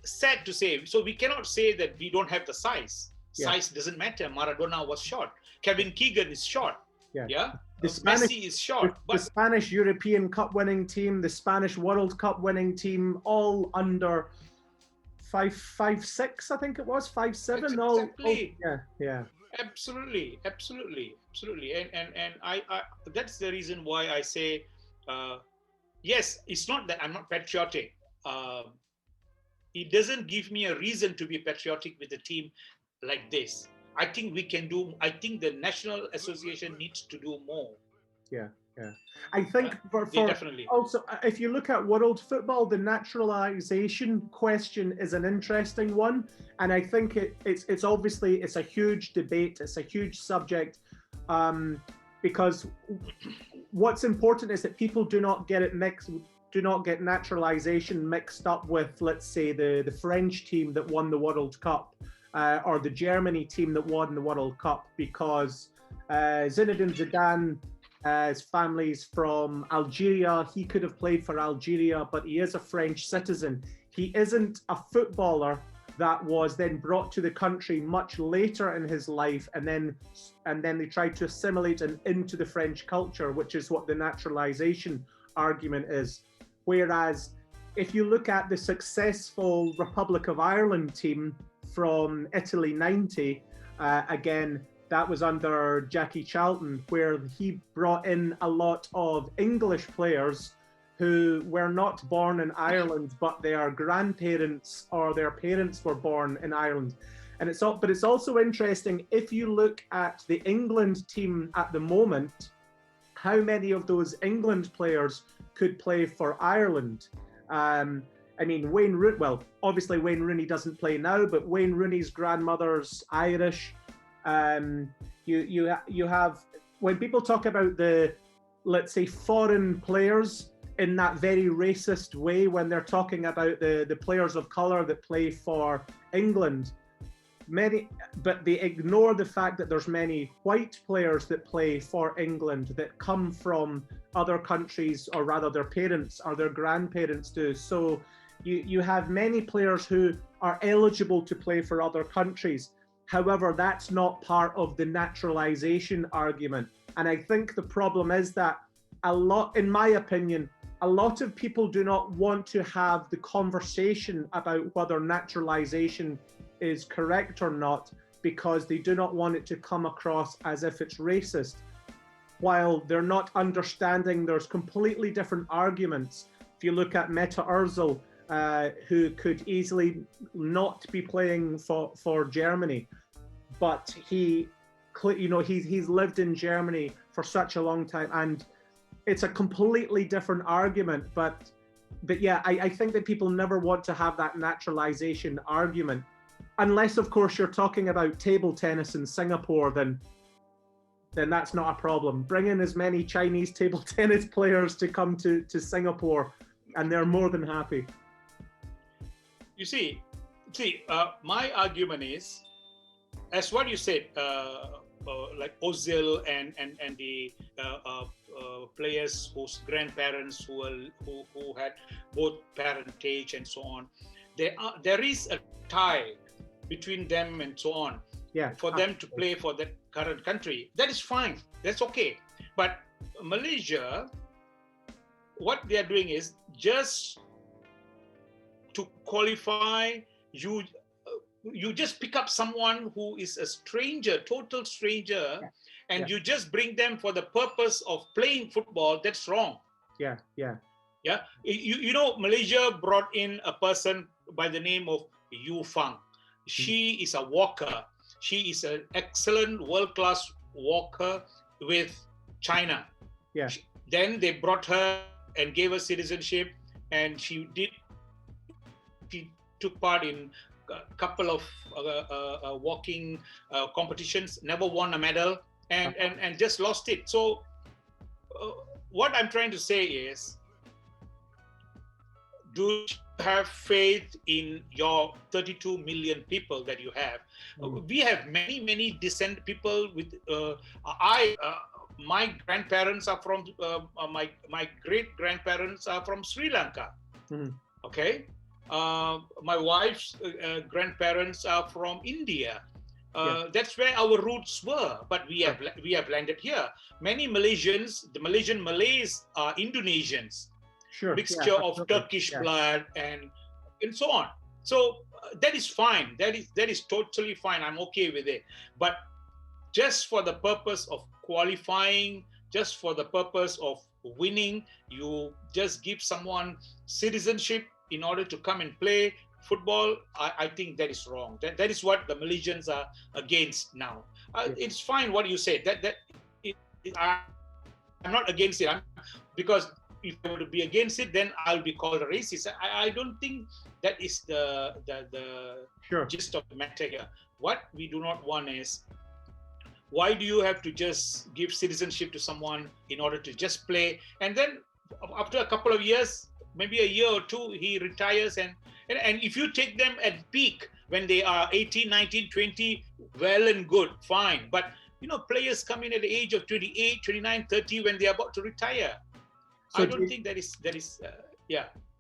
[SPEAKER 2] sad to say. So we cannot say that we don't have the size.
[SPEAKER 1] Yeah.
[SPEAKER 2] Size doesn't matter. Maradona was short. Kevin Keegan is short.
[SPEAKER 1] Yeah.
[SPEAKER 2] Messi is short.
[SPEAKER 1] The Spanish European Cup winning team, the Spanish World Cup winning team, all under 5'6", I think it was 5'7".
[SPEAKER 2] Exactly.
[SPEAKER 1] Yeah.
[SPEAKER 2] Absolutely. And I that's the reason why I say, yes, it's not that I'm not patriotic. It doesn't give me a reason to be patriotic with a team like this. I think the National Association needs to do more.
[SPEAKER 1] Yeah. I think for
[SPEAKER 2] definitely.
[SPEAKER 1] Also, if you look at world football, the naturalization question is an interesting one, and I think it's obviously a huge debate, it's a huge subject, because what's important is that people do not get naturalization mixed up with, let's say, the French team that won the World Cup, or the Germany team that won the World Cup, because Zinedine Zidane, his family's from Algeria. He could have played for Algeria, but he is a French citizen. He isn't a footballer that was then brought to the country much later in his life, and then they tried to assimilate him into the French culture, which is what the naturalization argument is. Whereas if you look at the successful Republic of Ireland team from Italy 90, again, that was under Jackie Charlton, where he brought in a lot of English players who were not born in Ireland, but their grandparents or their parents were born in Ireland. And it's also interesting, if you look at the England team at the moment, how many of those England players could play for Ireland? I mean, obviously Wayne Rooney doesn't play now, but Wayne Rooney's grandmother's Irish. You have, when people talk about the, let's say, foreign players in that very racist way, when they're talking about the players of color that play for England, but they ignore the fact that there's many white players that play for England that come from other countries, or rather their parents or their grandparents do. So you have many players who are eligible to play for other countries. However, that's not part of the naturalization argument. And I think the problem is that in my opinion, a lot of people do not want to have the conversation about whether naturalization is correct or not, because they do not want it to come across as if it's racist, while they're not understanding there's completely different arguments. If you look at Meta Ozil, who could easily not be playing for Germany, but he's lived in Germany for such a long time, and it's a completely different argument. But yeah, I think that people never want to have that naturalization argument, unless of course you're talking about table tennis in Singapore, then that's not a problem. Bring in as many Chinese table tennis players to come to Singapore, and they're more than happy.
[SPEAKER 2] You see, my argument is, as what you said, like Ozil and the players whose grandparents who had both parentage and so on, there is a tie between them and so on.
[SPEAKER 1] Yeah.
[SPEAKER 2] For them to play for that current country, that is fine. That's okay. But Malaysia, what they are doing is just to qualify, you just pick up someone who is a stranger, total stranger, and you just bring them for the purpose of playing football. That's wrong.
[SPEAKER 1] Yeah.
[SPEAKER 2] You know, Malaysia brought in a person by the name of Yu Fang. She is a walker. She is an excellent world-class walker with China.
[SPEAKER 1] Yeah.
[SPEAKER 2] Then they brought her and gave her citizenship, and she took part in a couple of walking competitions, never won a medal, and just lost it. So what I'm trying to say is, do you have faith in your 32 million people that you have? We have many descent people with my grandparents are from my great grandparents are from Sri Lanka. Okay, my wife's grandparents are from India. That's where our roots were, but we have landed here. Many Malaysians, the Malaysian Malays are Indonesians. Mixture of Turkish blood and so on. So that is fine. That is totally fine. I'm okay with it. But just for the purpose of qualifying, just for the purpose of winning, you just give someone citizenship in order to come and play football. I think that is wrong. That is what the Malaysians are against now. It's fine what you said. I'm not against it. Because if I were to be against it, then I'll be called a racist. I don't think that is the gist of the matter here. What we do not want is, why do you have to just give citizenship to someone in order to just play? And then after a couple of years, maybe a year or two, he retires. And if you take them at peak, when they are 18, 19, 20, well and good, fine. But, you know, players come in at the age of 28, 29, 30 when they're about to retire. So I don't think that is.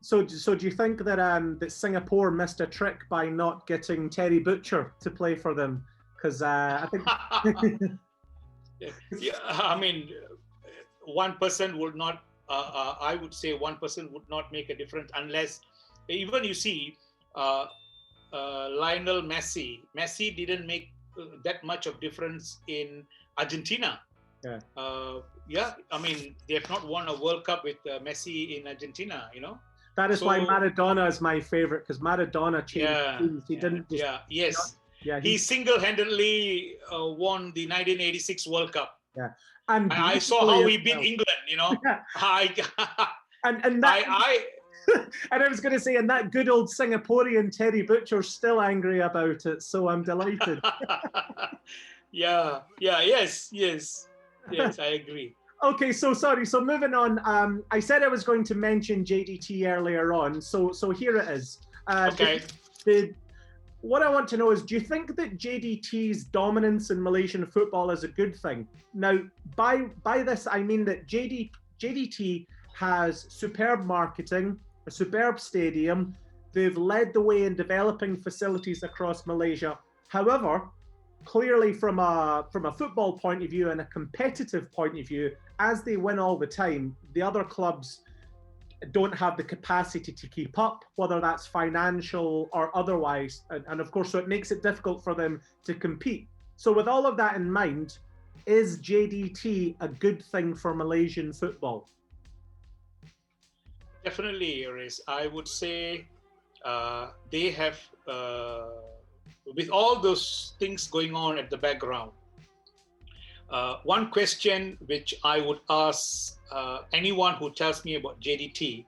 [SPEAKER 1] So do you think that that Singapore missed a trick by not getting Terry Butcher to play for them? Because I think.
[SPEAKER 2] I mean, one person would not. I would say one person would not make a difference unless, even you see, Lionel Messi. Messi didn't make that much of difference in Argentina. I mean, they have not won a World Cup with Messi in Argentina, you know.
[SPEAKER 1] That is why Maradona is my favorite, because Maradona changed teams. He didn't just...
[SPEAKER 2] He single-handedly won the 1986 World Cup.
[SPEAKER 1] And
[SPEAKER 2] I saw how he beat England, you know.
[SPEAKER 1] And I was going to say, and that good old Singaporean Terry Butcher's still angry about it, so I'm delighted.
[SPEAKER 2] Yes, I agree.
[SPEAKER 1] Okay, so sorry. So moving on, I said I was going to mention JDT earlier on. So here it is.
[SPEAKER 2] Okay.
[SPEAKER 1] What I want to know is, do you think that JDT's dominance in Malaysian football is a good thing? Now, by this, I mean that JDT has superb marketing, a superb stadium. They've led the way in developing facilities across Malaysia. However, clearly from a football point of view and a competitive point of view, as they win all the time, the other clubs don't have the capacity to keep up, whether that's financial or otherwise. And of course, so it makes it difficult for them to compete. So with all of that in mind, is JDT a good thing for Malaysian football?
[SPEAKER 2] Definitely, Iris. I would say they have, with all those things going on at the background, one question which I would ask anyone who tells me about JDT,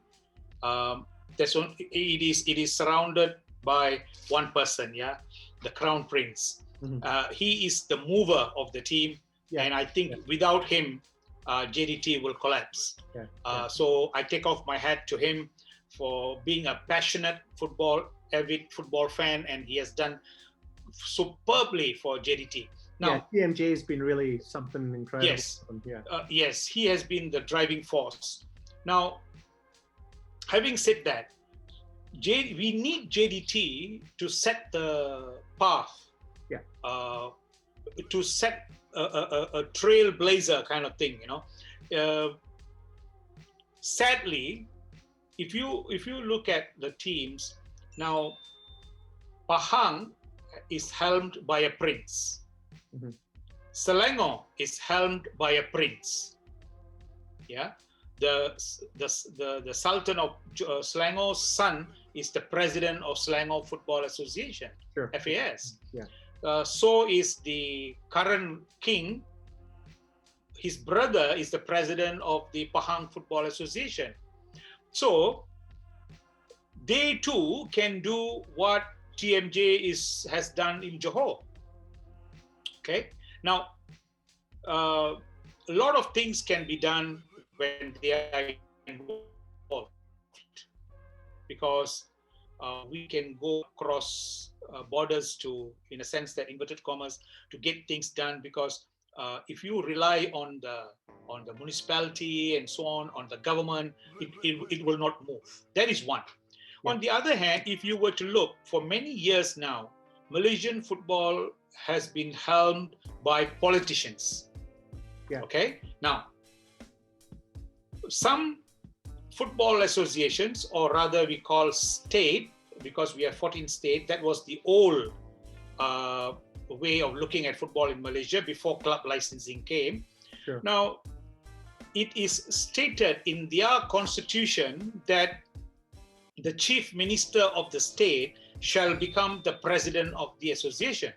[SPEAKER 2] it is surrounded by one person, the Crown Prince. He is the mover of the team, and I think without him, JDT will collapse. So I take off my hat to him for being a passionate avid football fan, and he has done superbly for JDT. Now,
[SPEAKER 1] TMJ has been really something incredible.
[SPEAKER 2] Yes, he has been the driving force. Now, having said that, we need JDT to set the path, to set a trailblazer kind of thing, you know. Sadly, if you look at the teams, Now, Pahang is helmed by a prince.
[SPEAKER 1] Mhm.
[SPEAKER 2] Selangor is helmed by a prince. Yeah, the Sultan of Selangor's son is the president of Selangor Football Association,
[SPEAKER 1] Sure.
[SPEAKER 2] FAS.
[SPEAKER 1] Yeah.
[SPEAKER 2] So is the current king. His brother is the president of the Pahang Football Association. So they too can do what TMJ has done in Johor. Okay. Now, a lot of things can be done when they are involved, because we can go across borders to, in a sense, that inverted commas, to get things done. Because if you rely on the municipality and so on the government, it will not move. That is one. Yeah. On the other hand, if you were to look, for many years now, Malaysian football has been helmed by politicians. Yeah. Okay. Now, some football associations, or rather we call state, because we have 14 states, that was the old way of looking at football in Malaysia before club licensing came. Sure. Now, it is stated in their constitution that the chief minister of the state shall become the president of the association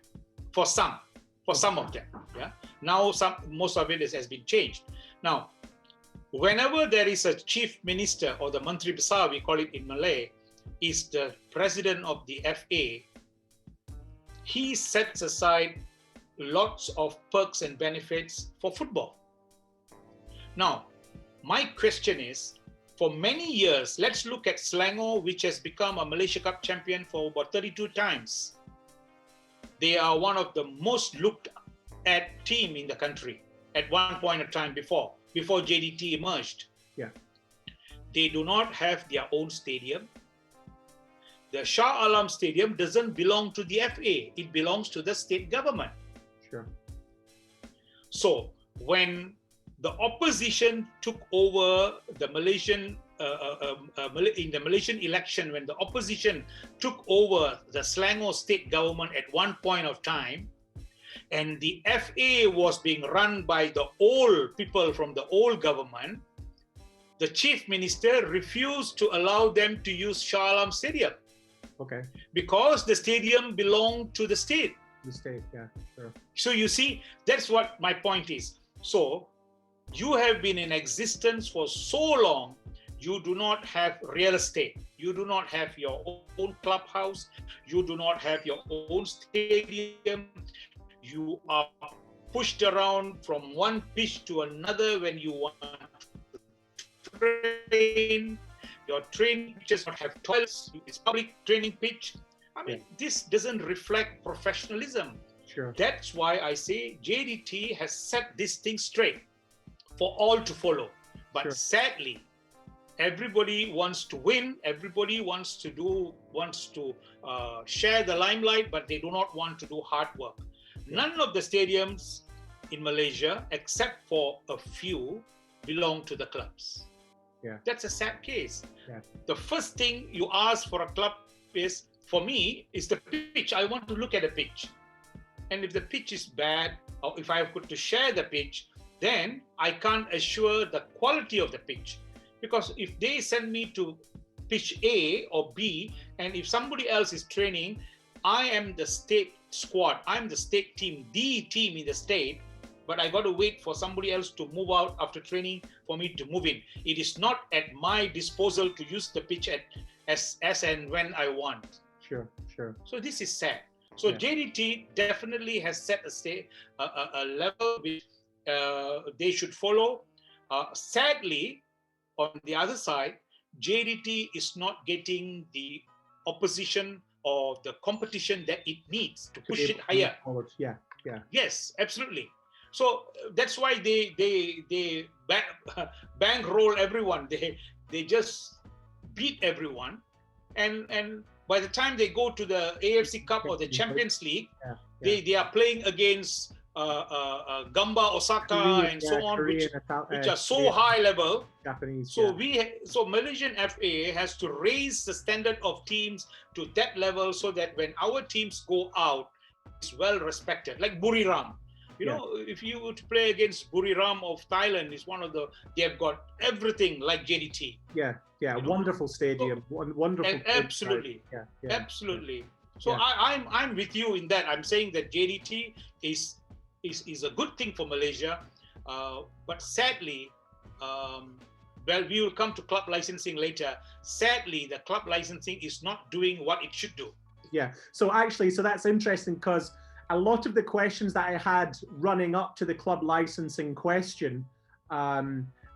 [SPEAKER 2] for some of them. Yeah. Now, most of it has been changed. Now, whenever there is a chief minister, or the Menteri Besar, we call it in Malay, is the president of the FA, he sets aside lots of perks and benefits for football. Now, my question is, for many years, let's look at Selangor, which has become a Malaysia Cup champion for about 32 times. They are one of the most looked at team in the country at one point of time before JDT emerged. Yeah. They do not have their own stadium. The Shah Alam Stadium doesn't belong to the FA. It belongs to the state government. Sure. So when the opposition took over the Malaysian in the Malaysian election, when the opposition took over the Selangor state government at one point of time, and the FA was being run by the old people from the old government, the chief minister refused to allow them to use Shah Alam Stadium. Okay. Because the stadium belonged to the state. The state, yeah, sure. So you see, that's what my point is. So you have been in existence for so long, you do not have real estate. You do not have your own clubhouse. You do not have your own stadium. You are pushed around from one pitch to another when you want to train. Your training pitches don't have toilets. It's public training pitch. I mean, this doesn't reflect professionalism. Sure. That's why I say JDT has set this thing straight for all to follow. But sure, sadly, everybody wants to win. Everybody wants to share the limelight, but they do not want to do hard work. None of the stadiums in Malaysia, except for a few, belong to the clubs. Yeah. That's a sad case. Yeah. The first thing you ask for a club is, for me, is the pitch. I want to look at the pitch. And if the pitch is bad, or if I have to share the pitch, then I can't assure the quality of the pitch. Because if they send me to pitch A or B, and if somebody else is training, I am the state squad, I'm the state team, the team in the state, but I got to wait for somebody else to move out after training for me to move in. It is not at my disposal to use the pitch as and when I want. Sure, sure. So this is sad. So yeah, JDT definitely has set a level which they should follow. Sadly, on the other side, JDT is not getting the opposition or the competition that it needs to push it higher. Yeah, yeah. Yes, absolutely. So that's why they bankroll everyone. They just beat everyone, and by the time they go to the AFC Cup or the Champions League, they are playing against Gamba, Osaka,
[SPEAKER 3] Korean,
[SPEAKER 2] and so on,
[SPEAKER 3] Korean,
[SPEAKER 2] which are so
[SPEAKER 3] Korean,
[SPEAKER 2] high level.
[SPEAKER 3] Japanese.
[SPEAKER 2] So so Malaysian FA has to raise the standard of teams to that level so that when our teams go out, it's well respected. Like Buriram, you know, if you were to play against Buriram of Thailand, is one of they have got everything like JDT.
[SPEAKER 3] Wonderful stadium, wonderful.
[SPEAKER 2] Absolutely, absolutely. So I'm with you in that. I'm saying that JDT is a good thing for Malaysia, but sadly. Well, we will come to club licensing later. Sadly, the club licensing is not doing what it should do.
[SPEAKER 3] Yeah, so that's interesting because a lot of the questions that I had running up to the club licensing question,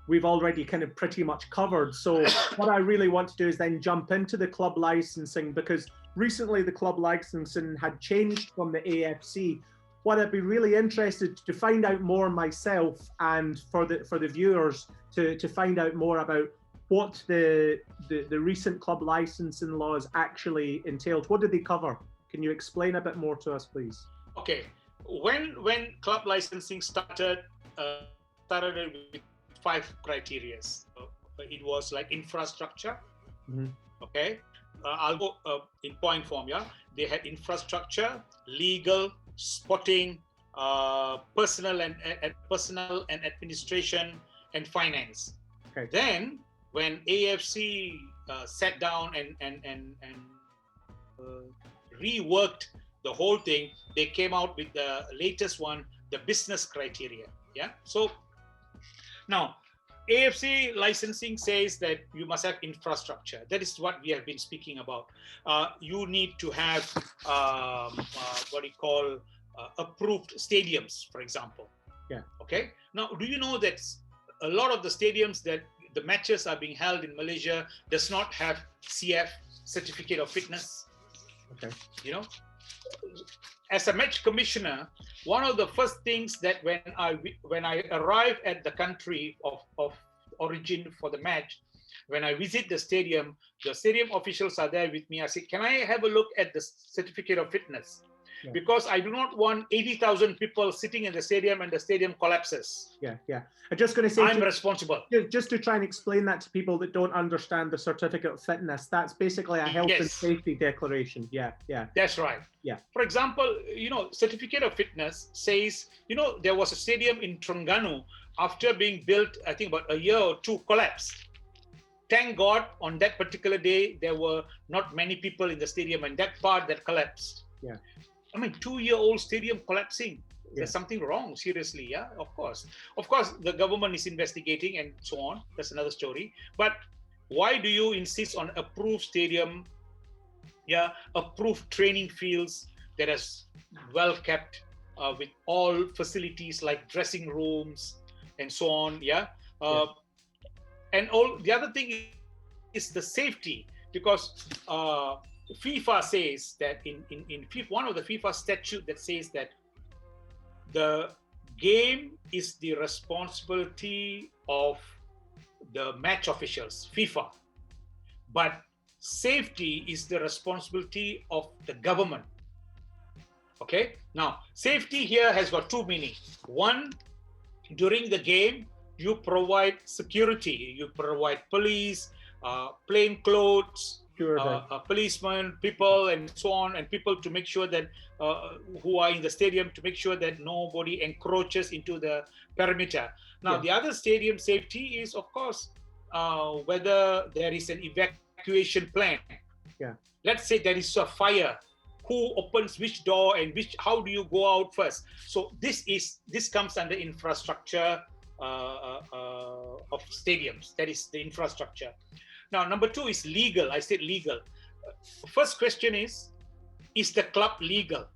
[SPEAKER 3] we've already kind of pretty much covered. So what I really want to do is then jump into the club licensing, because recently the club licensing had changed from the AFC. What I'd be really interested to find out more myself, and for the viewers to find out more about what the recent club licensing laws actually entailed. What did they cover? Can you explain a bit more to us, please?
[SPEAKER 2] Okay, when club licensing started with 5 criteria. It was like infrastructure. Okay, I'll go in point form. Yeah, they had infrastructure, legal, sporting, personal and administration, and finance.
[SPEAKER 3] Okay.
[SPEAKER 2] Then when AFC sat down and reworked the whole thing, they came out with the latest one, the business criteria. Yeah. So now AFC licensing says that you must have infrastructure. That is what we have been speaking about. You need to have approved stadiums, for example.
[SPEAKER 3] Yeah.
[SPEAKER 2] Okay. Now, do you know that a lot of the stadiums that the matches are being held in Malaysia does not have CF, certificate of fitness?
[SPEAKER 3] Okay.
[SPEAKER 2] You know, as a match commissioner, one of the first things that when I arrive at the country of origin for the match, when I visit the stadium officials are there with me. I say, can I have a look at the certificate of fitness? Yeah. Because I do not want 80,000 people sitting in the stadium and the stadium collapses.
[SPEAKER 3] Yeah. I'm just going to say,
[SPEAKER 2] I'm responsible.
[SPEAKER 3] Just to try and explain that to people that don't understand the certificate of fitness, that's basically a health and safety declaration. Yeah.
[SPEAKER 2] That's right.
[SPEAKER 3] Yeah.
[SPEAKER 2] For example, certificate of fitness says, there was a stadium in Terengganu after being built, I think about a year or two, collapsed. Thank God on that particular day, there were not many people in the stadium and that part that collapsed.
[SPEAKER 3] Yeah.
[SPEAKER 2] I mean, 2-year-old stadium collapsing.
[SPEAKER 3] Yeah.
[SPEAKER 2] There's something wrong, seriously. Yeah, of course, the government is investigating and so on. That's another story. But why do you insist on approved stadium? Yeah, approved training fields that is well kept with all facilities like dressing rooms and so on. Yeah. And all the other thing is the safety, because FIFA says that in FIFA, one of the FIFA statute that says that the game is the responsibility of the match officials, FIFA, but safety is the responsibility of the government. Okay, now safety here has got 2 meanings. One, during the game, you provide security, you provide police, plain clothes, policemen, people, and so on, and people to make sure that who are in the stadium, to make sure that nobody encroaches into the perimeter. Now, the other stadium safety is, of course, whether there is an evacuation plan.
[SPEAKER 3] Yeah.
[SPEAKER 2] Let's say there is a fire. Who opens which door and how do you go out first? So this comes under infrastructure of stadiums. That is the infrastructure. Now, number 2 is legal. I said legal. First question is the club legal?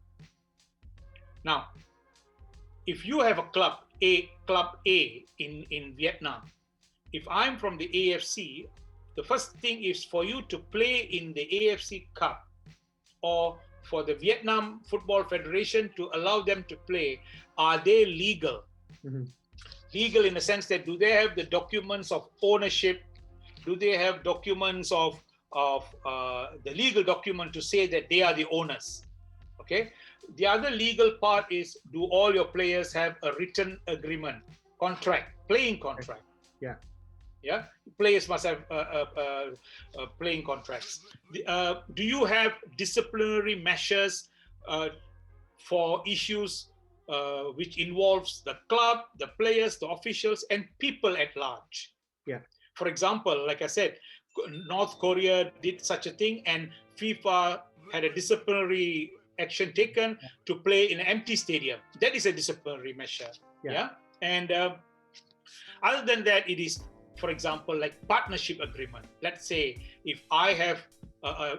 [SPEAKER 2] Now, if you have a club A in Vietnam, if I'm from the AFC, the first thing is for you to play in the AFC Cup, or for the Vietnam Football Federation to allow them to play, are they legal?
[SPEAKER 3] Mm-hmm.
[SPEAKER 2] Legal in the sense that, do they have the documents of ownership? Do they have documents of the legal document to say that they are the owners? Okay. the other legal part is, do all your players have a written agreement, contract, playing contract?
[SPEAKER 3] Yeah.
[SPEAKER 2] Yeah, players must have playing contracts. Do you have disciplinary measures for issues which involves the club, the players, the officials, and people at large?
[SPEAKER 3] Yeah.
[SPEAKER 2] For example, like I said, North Korea did such a thing, and FIFA had a disciplinary action taken to play in an empty stadium. That is a disciplinary measure. Yeah. And other than that, it is, for example, like partnership agreement. Let's say if I have,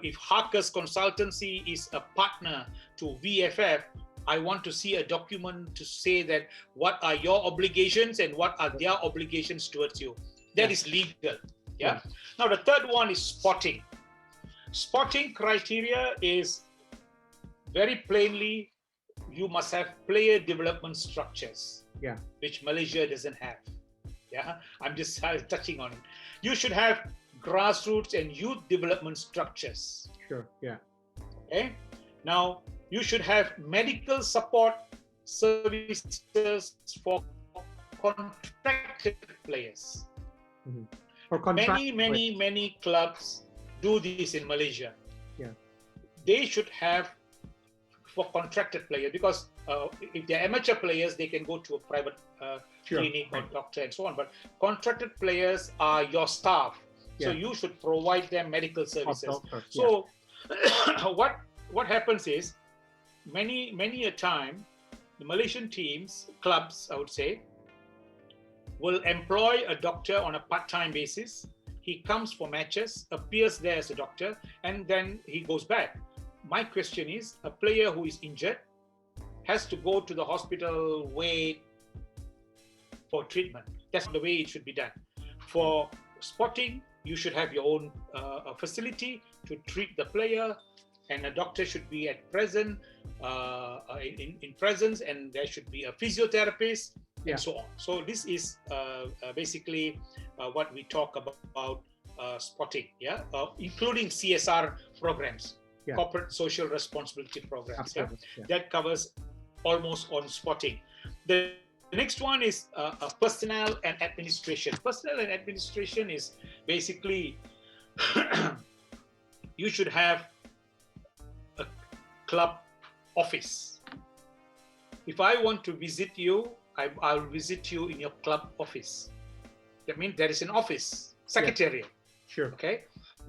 [SPEAKER 2] if Harcus Consultancy is a partner to VFF, I want to see a document to say that what are your obligations and what are their obligations towards you. That is legal. Yeah. Now the third one is spotting. Spotting criteria is very plainly, you must have player development structures. Yeah. Which Malaysia doesn't have. Yeah, I'm just touching on it. You should have grassroots and youth development structures.
[SPEAKER 3] Sure, yeah.
[SPEAKER 2] Okay. Now, you should have medical support services for contracted players.
[SPEAKER 3] Mm-hmm. For
[SPEAKER 2] Many clubs do this in Malaysia.
[SPEAKER 3] Yeah.
[SPEAKER 2] They should have for contracted players, because if they're amateur players, they can go to a private clinic or doctor and so on. But contracted players are your staff, so you should provide them medical services. So what happens is, many a time, the Malaysian teams, clubs, I would say, will employ a doctor on a part-time basis. He comes for matches, appears there as a doctor, and then he goes back. My question is, a player who is injured has to go to the hospital, wait for treatment. That's the way it should be done. For spotting, you should have your own facility to treat the player, and a doctor should be at present, in presence, and there should be a physiotherapist, and so on. So this is basically what we talk about spotting, including CSR programs. Corporate social responsibility programs. That covers almost on spotting. The next one is personnel and administration. Personnel and administration is basically you should have a club office. If I want to visit you, I'll visit you in your club office. That means there is an office, secretariat.
[SPEAKER 3] Sure.
[SPEAKER 2] Okay.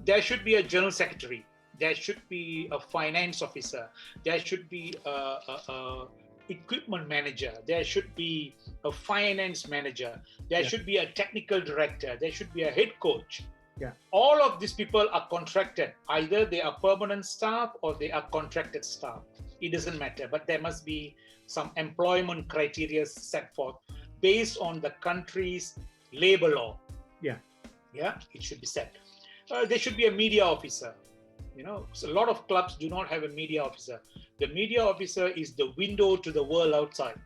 [SPEAKER 2] There should be a general secretary. There should be a finance officer. There should be a equipment manager. There should be a finance manager. There should be a technical director. There should be a head coach. All of these people are contracted. Either they are permanent staff or they are contracted staff. It doesn't matter, but there must be some employment criteria set forth based on the country's labor law. It should be set. There should be a media officer. You know, so a lot of clubs do not have a media officer. The media officer is the window to the world outside.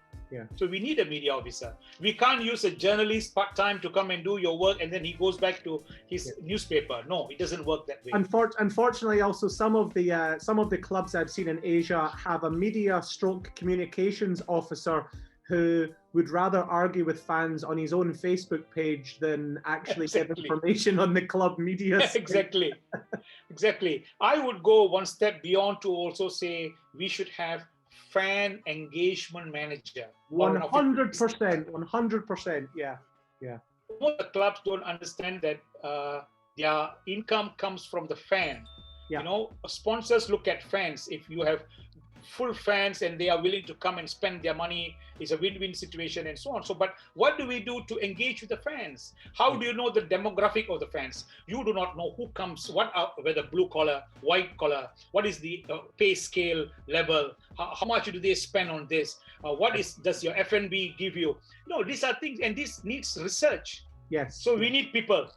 [SPEAKER 2] So we need a media officer. We can't use a journalist part-time to come and do your work and then he goes back to his newspaper. No, it doesn't work that way.
[SPEAKER 3] Unfortunately, also some of the clubs I've seen in Asia have a media stroke communications officer who would rather argue with fans on his own Facebook page than actually give information on the club media.
[SPEAKER 2] Exactly. I would go one step beyond to also say we should have fan engagement manager.
[SPEAKER 3] 100%, 100%, yeah.
[SPEAKER 2] Most the clubs don't understand that their income comes from the fan. You know, sponsors look at fans. If you have full fans and they are willing to come and spend their money, it's a win-win situation and so on. So, but what do we do to engage with the fans? How do you know the demographic of the fans? You do not know who comes, whether blue collar, white collar, what is the pay scale level, how much do they spend on this, does your F&B give you? No, these are things, and this needs research.
[SPEAKER 3] Yes.
[SPEAKER 2] So we need people.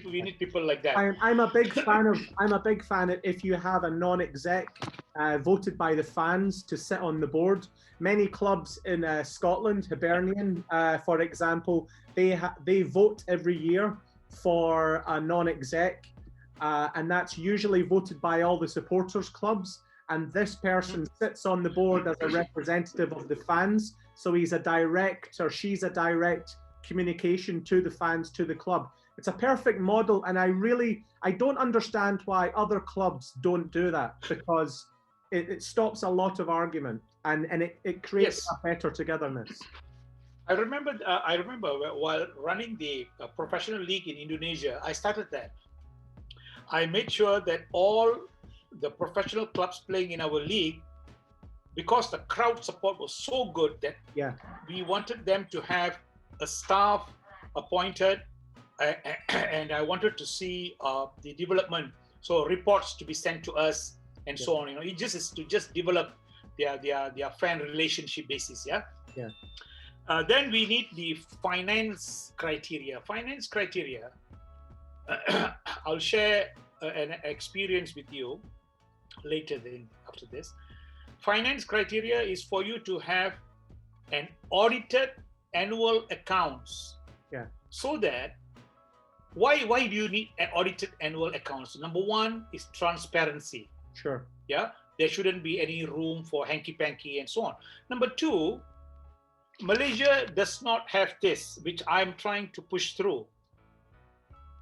[SPEAKER 2] We need people like that.
[SPEAKER 3] I'm a big fan of if you have a non-exec voted by the fans to sit on the board. Many clubs in Scotland, Hibernian, for example, they vote every year for a non-exec, and that's usually voted by all the supporters clubs. and this person sits on the board as a representative of the fans. So he's a direct, or she's a direct communication to the fans, to the club. It's a perfect model, and I don't understand why other clubs don't do that, because it stops a lot of argument, and it creates a better togetherness.
[SPEAKER 2] I remember while running the professional league in Indonesia, I started that. I made sure that all the professional clubs playing in our league, because the crowd support was so good, that we wanted them to have a staff appointed, and I wanted to see the development, so reports to be sent to us and so on. It just is to just develop their fan relationship basis. Then we need the finance criteria. Finance criteria, I'll share an experience with you later after this. Finance criteria is for you to have an audited annual accounts. So that, why do you need an audited annual accounts? Number one is transparency.
[SPEAKER 3] Sure.
[SPEAKER 2] There shouldn't be any room for hanky-panky and so on. Number two, Malaysia does not have this, which I'm trying to push through.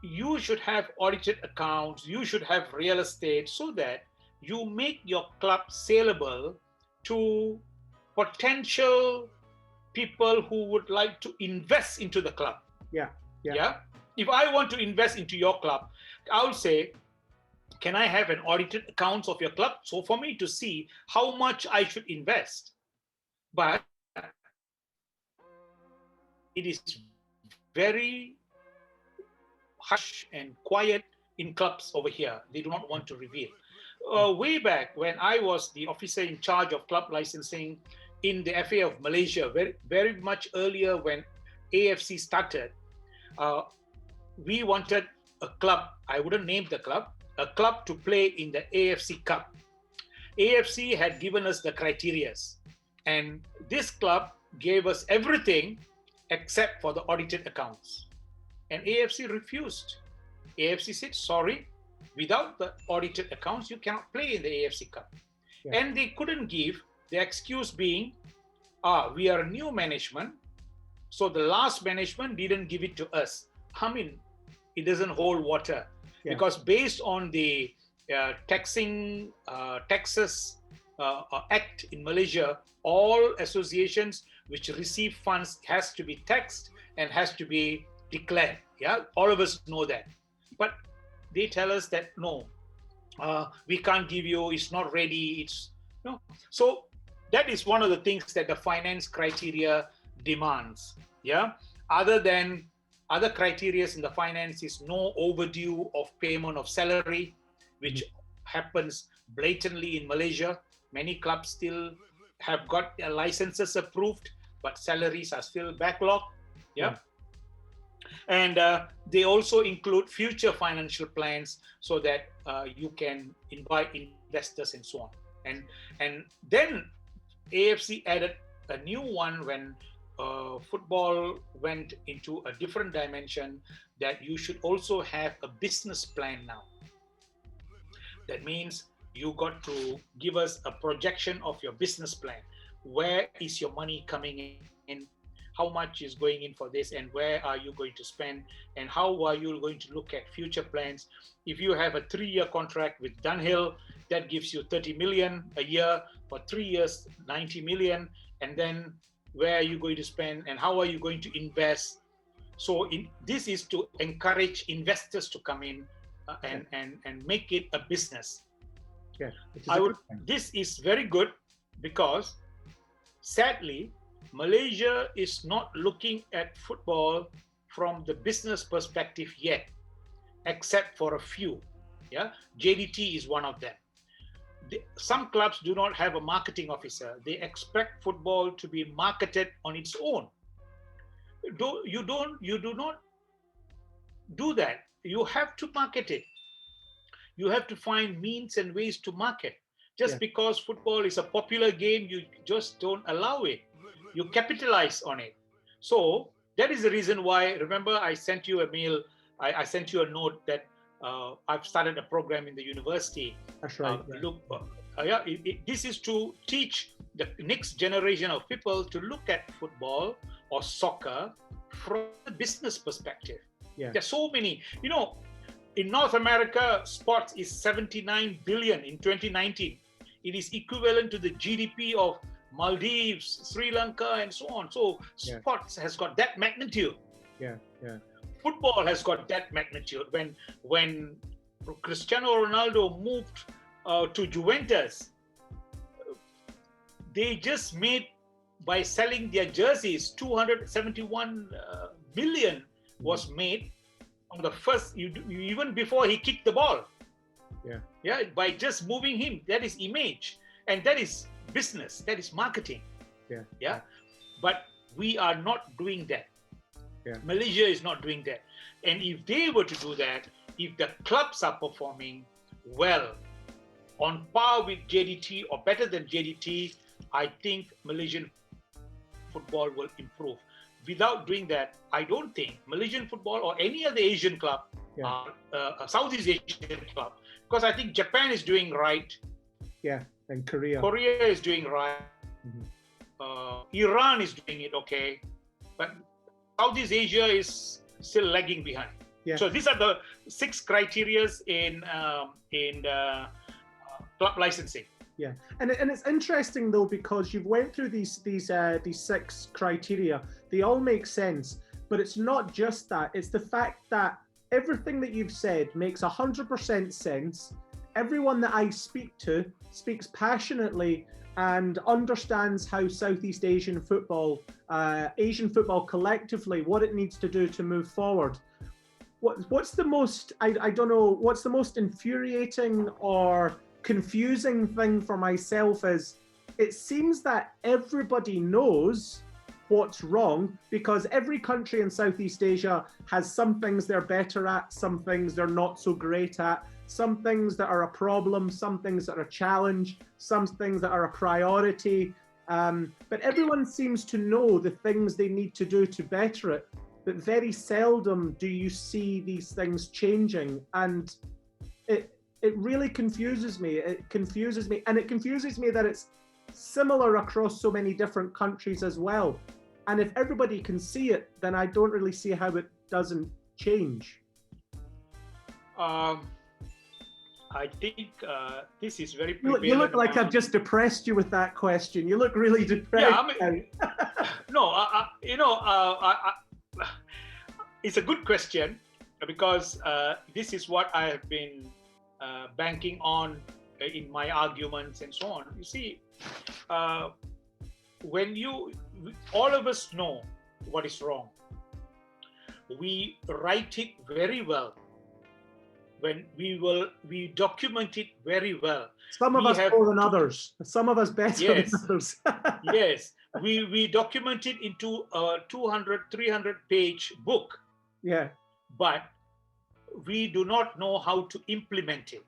[SPEAKER 2] You should have audited accounts, you should have real estate, so that you make your club saleable to potential people who would like to invest into the club. If I want to invest into your club, I would say, can I have an audited accounts of your club? So for me to see how much I should invest. But it is very hush and quiet in clubs over here. They do not want to reveal. Way back when I was the officer in charge of club licensing in the FA of Malaysia, very much earlier when AFC started, we wanted a club, I wouldn't name the club, a club to play in the AFC Cup. AFC had given us the criterias, and this club gave us everything except for the audited accounts. And AFC refused. AFC said, sorry, without the audited accounts, you cannot play in the AFC Cup. And they couldn't give, the excuse being, we are new management, so the last management didn't give it to us. I mean, it doesn't hold water, because based on the taxes act in Malaysia, all associations which receive funds has to be taxed and has to be declared. All of us know that. But they tell us that no, we can't give you, it's not ready, So that is one of the things that the finance criteria demands. Other criteria in the finance is no overdue of payment of salary, which happens blatantly in Malaysia. Many clubs still have got their licenses approved, but salaries are still backlogged. And they also include future financial plans, so that you can invite investors and so on. And then AFC added a new one when football went into a different dimension, that you should also have a business plan now. That means you got to give us a projection of your business plan. Where is your money coming in? How much is going in for this, and where are you going to spend, and how are you going to look at future plans? If you have a 3-year contract with Dunhill, that gives you 30 million a year. For 3 years, 90 million. And then where are you going to spend, and how are you going to invest? So this is to encourage investors to come in and make it a business. This is very good, because sadly, Malaysia is not looking at football from the business perspective yet, except for a few. JDT is one of them. Some clubs do not have a marketing officer. They expect football to be marketed on its own. You do not do that. You have to market it. You have to find means and ways to market. Just because football is a popular game, you just don't allow it. You capitalize on it. So that is the reason why, remember, I sent you a mail, I sent you a note that I've started a program in the university.
[SPEAKER 3] That's right.
[SPEAKER 2] This is to teach the next generation of people to look at football or soccer from a business perspective.
[SPEAKER 3] Yeah.
[SPEAKER 2] There's so many, in North America, sports is 79 billion in 2019. It is equivalent to the GDP of Maldives, Sri Lanka, and so on. So sports has got that magnitude.
[SPEAKER 3] Yeah.
[SPEAKER 2] Football has got that magnitude. When Cristiano Ronaldo moved to Juventus, they just made, by selling their jerseys, 271 million was made on the first, even before he kicked the ball. Yeah, by just moving him. That is image, and that is business, that is marketing. Yeah. But we are not doing that. Malaysia is not doing that. And if they were to do that, if the clubs are performing well, on par with JDT or better than JDT, I think Malaysian football will improve. Without doing that, I don't think Malaysian football or any other Asian club, a Southeast Asian club, because I think Japan is doing right.
[SPEAKER 3] And Korea.
[SPEAKER 2] Korea is doing right. Iran is doing it okay, but Southeast Asia is still lagging behind. So these are the 6 criteria in club licensing.
[SPEAKER 3] And it's interesting though, because you've went through these 6 criteria. They all make sense, but it's not just that. It's the fact that everything that you've said makes 100% sense. Everyone that I speak to speaks passionately and understands how Southeast Asian football collectively, what it needs to do to move forward. What's the most, I don't know, what's the most infuriating or confusing thing for myself is it seems that everybody knows what's wrong, because every country in Southeast Asia has some things they're better at, some things they're not so great at, some things that are a problem, some things that are a challenge, some things that are a priority. But everyone seems to know the things they need to do to better it. But very seldom do you see these things changing. And it really confuses me. It confuses me. And it confuses me that it's similar across so many different countries as well. And if everybody can see it, then I don't really see how it doesn't change.
[SPEAKER 2] I think this is very
[SPEAKER 3] You look like I've just depressed you with that question. You look really depressed.
[SPEAKER 2] It's a good question, because this is what I have been banking on in my arguments and so on. You see, when all of us know what is wrong, we write it very well. When we document it very well.
[SPEAKER 3] Some of us more than others. Some of us better than others.
[SPEAKER 2] Yes, we document it into a 200, 300 page book. But we do not know how to implement it.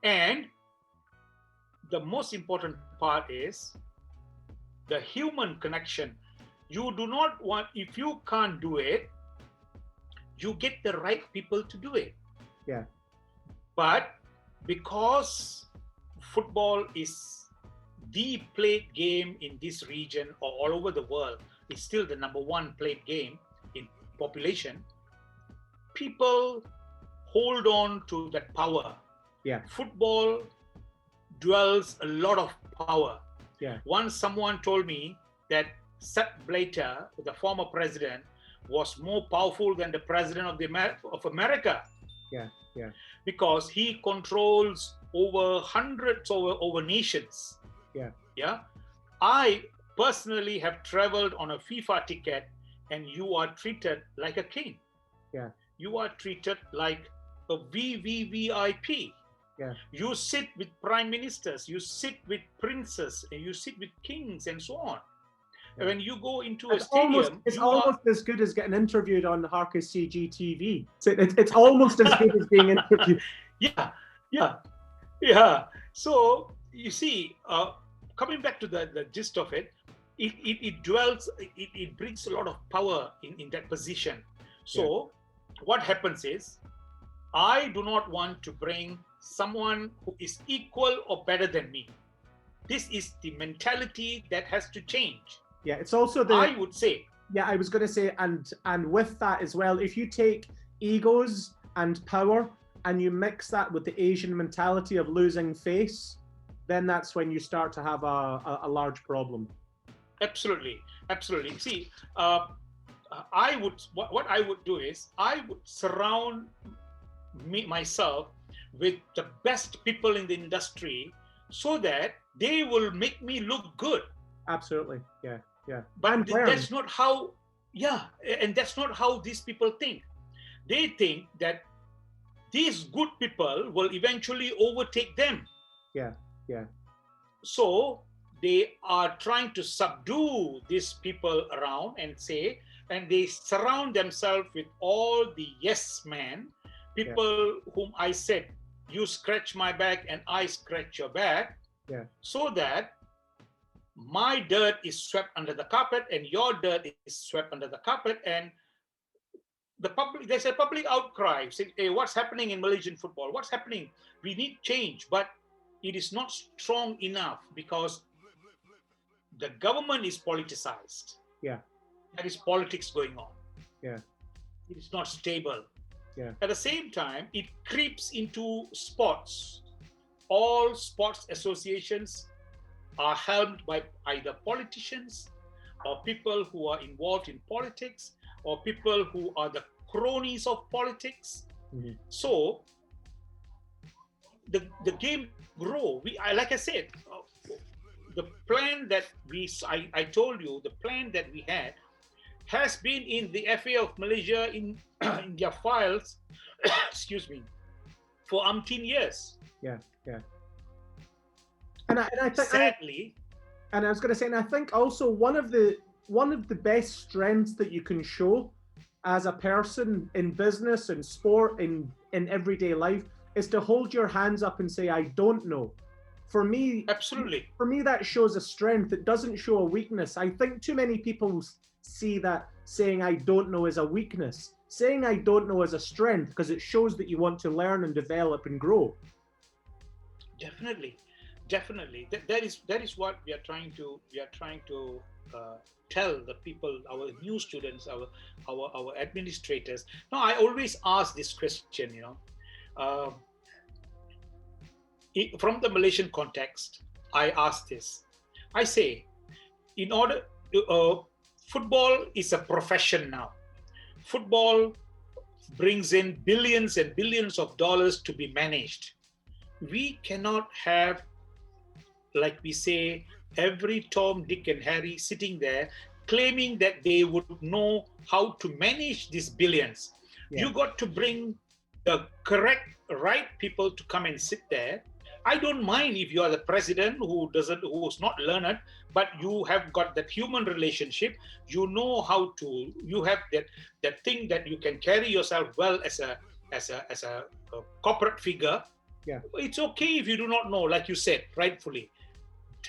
[SPEAKER 2] And the most important part is the human connection. You do not want, if you can't do it, you get the right people to do it. But because football is the played game in this region or all over the world, it's still the #1 played game in population, people hold on to that power. Football dwells a lot of power. Once someone told me that Sepp Blatter, the former president, was more powerful than the president of America. Because he controls over hundreds over nations. I personally have traveled on a FIFA ticket, and you are treated like a king. You are treated like a VVVIP. You sit with prime ministers, you sit with princes, and you sit with kings and so on. When you go into a stadium,
[SPEAKER 3] it's almost as good as getting interviewed on harcuscg TV. So it's almost as good as being interviewed.
[SPEAKER 2] So you see, coming back to the gist of it, it dwells, it brings a lot of power in that position. So what happens is, I do not want to bring someone who is equal or better than me. This is the mentality that has to change.
[SPEAKER 3] Yeah, it's also the.
[SPEAKER 2] I would say.
[SPEAKER 3] Yeah, I was going to say, and with that as well, if you take egos and power and you mix that with the Asian mentality of losing face, then that's when you start to have a large problem.
[SPEAKER 2] Absolutely, absolutely. See, what I would do is I would surround myself with the best people in the industry so that they will make me look good.
[SPEAKER 3] Absolutely, yeah.
[SPEAKER 2] But that's not how. Yeah, and that's not how these people think. They think that these good people will eventually overtake them.
[SPEAKER 3] Yeah.
[SPEAKER 2] So they are trying to subdue these people around and they surround themselves with all the yes men, people whom I said, you scratch my back and I scratch your back, so that my dirt is swept under the carpet and your dirt is swept under the carpet, and there's a public outcry saying, hey, what's happening in Malaysian football? What's happening? We need change, but it is not strong enough because the government is politicized.
[SPEAKER 3] Yeah.
[SPEAKER 2] There is politics going on.
[SPEAKER 3] Yeah.
[SPEAKER 2] It is not stable.
[SPEAKER 3] Yeah.
[SPEAKER 2] At the same time, it creeps into sports. All sports associations are helmed by either politicians or people who are involved in politics or people who are the cronies of politics.
[SPEAKER 3] Mm-hmm.
[SPEAKER 2] So the game grow. Like I said, the plan that I told you, the plan that we had has been in the FA of Malaysia in their files, excuse me, for umpteen years.
[SPEAKER 3] Yeah. And I think
[SPEAKER 2] sadly,
[SPEAKER 3] and I was going to say, and I think also one of the best strengths that you can show as a person in business and sport in everyday life is to hold your hands up and say, I don't know. For me,
[SPEAKER 2] absolutely.
[SPEAKER 3] For me, that shows a strength. It doesn't show a weakness. I think too many people see that saying I don't know as a weakness. Saying I don't know as a strength because it shows that you want to learn and develop and grow.
[SPEAKER 2] Definitely. That is what we are trying to tell the people, our new students, our administrators. Now, I always ask this question, from the Malaysian context, I ask this. I say, in order to, football is a profession now. Football brings in billions and billions of dollars to be managed. We cannot have, like we say, every Tom, Dick, and Harry sitting there claiming that they would know how to manage these billions. Yeah. You got to bring the right people to come and sit there. I don't mind if you are the president who's not learned, but you have got that human relationship. You know how to. You have that thing that you can carry yourself well as a corporate figure.
[SPEAKER 3] Yeah.
[SPEAKER 2] It's okay if you do not know, like you said, rightfully.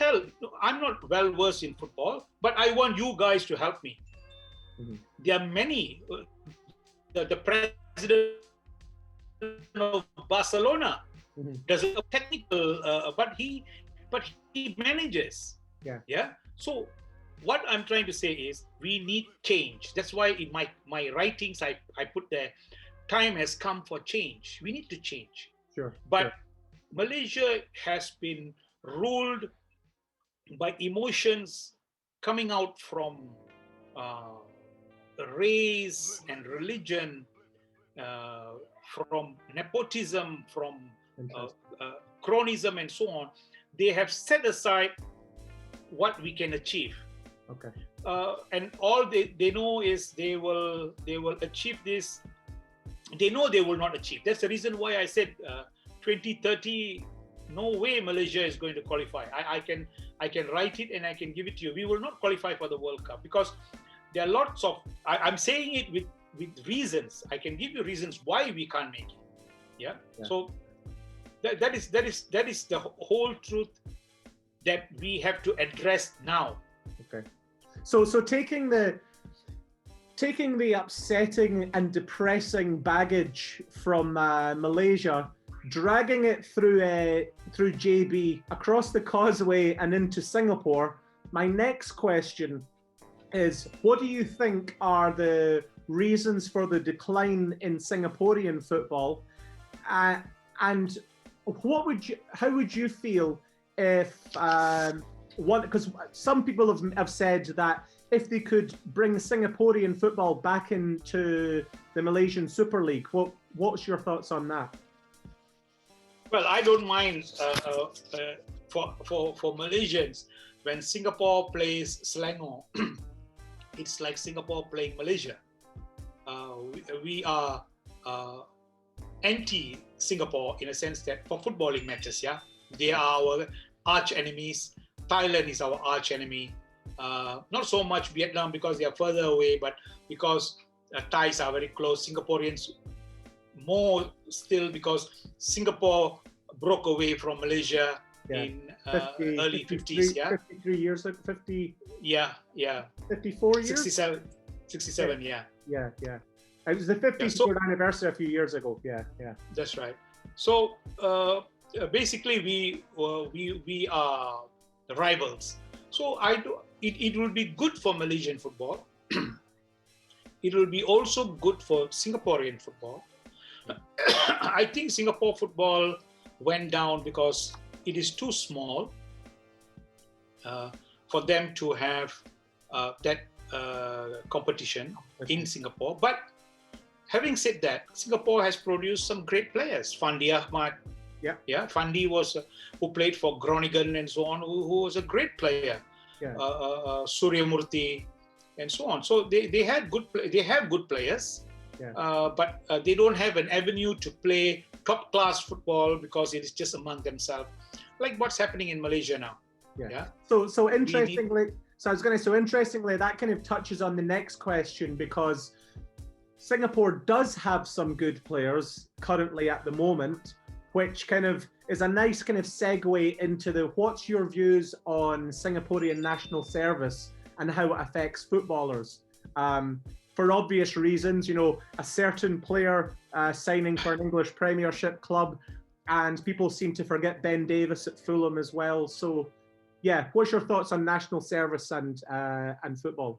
[SPEAKER 2] I'm not well versed in football, but I want you guys to help me. Mm-hmm. There are many. The president of Barcelona doesn't know technical, but he manages. Yeah. So what I'm trying to say is we need change. That's why in my writings I put there, time has come for change. We need to change.
[SPEAKER 3] Sure.
[SPEAKER 2] But Malaysia has been ruled by emotions coming out from race and religion, from nepotism, from cronism and so on. They have set aside what we can achieve.
[SPEAKER 3] Okay.
[SPEAKER 2] And all they know is they will achieve this. They know they will not achieve. That's the reason why I said 2030, no way Malaysia is going to qualify. I can write it and I can give it to you. We will not qualify for the World Cup because there are lots of. I'm saying it with reasons. I can give you reasons why we can't make it. Yeah. So that is the whole truth that we have to address now.
[SPEAKER 3] Okay. So taking the upsetting and depressing baggage from Malaysia dragging it through JB across the causeway and into Singapore. My next question is, what do you think are the reasons for the decline in Singaporean football? And how would you feel if because some people have said that if they could bring Singaporean football back into the Malaysian Super League, what's your thoughts on that?
[SPEAKER 2] Well, I don't mind for Malaysians when Singapore plays Selangor. It's like Singapore playing Malaysia. We are anti-Singapore in a sense that for footballing matches, yeah, they are our arch enemies. Thailand is our arch enemy. Not so much Vietnam because they are further away, but because ties are very close. Singaporeans more still because Singapore broke away from Malaysia in early 50s. Yeah,
[SPEAKER 3] 53 years, 50.
[SPEAKER 2] Yeah.
[SPEAKER 3] 54 years.
[SPEAKER 2] 67. Yeah.
[SPEAKER 3] It was the 54th anniversary a few years ago. Yeah.
[SPEAKER 2] That's right. So basically, we are the rivals. So it will be good for Malaysian football. It will be also good for Singaporean football. I think Singapore football went down because it is too small for them to have that competition in Singapore. But having said that, Singapore has produced some great players. Fandi Ahmad, Fandi was who played for Groningen and so on, who was a great player. Surya Murthy and so on. So they have good players, but they don't have an avenue to play top class football because it is just among themselves, like what's happening in Malaysia now.
[SPEAKER 3] So interestingly, interestingly, that kind of touches on the next question, because Singapore does have some good players currently at the moment, which kind of is a nice kind of segue into what's your views on Singaporean national service and how it affects footballers. For obvious reasons, a certain player signing for an English Premiership club, and people seem to forget Ben Davis at Fulham as well. So, what's your thoughts on national service and football?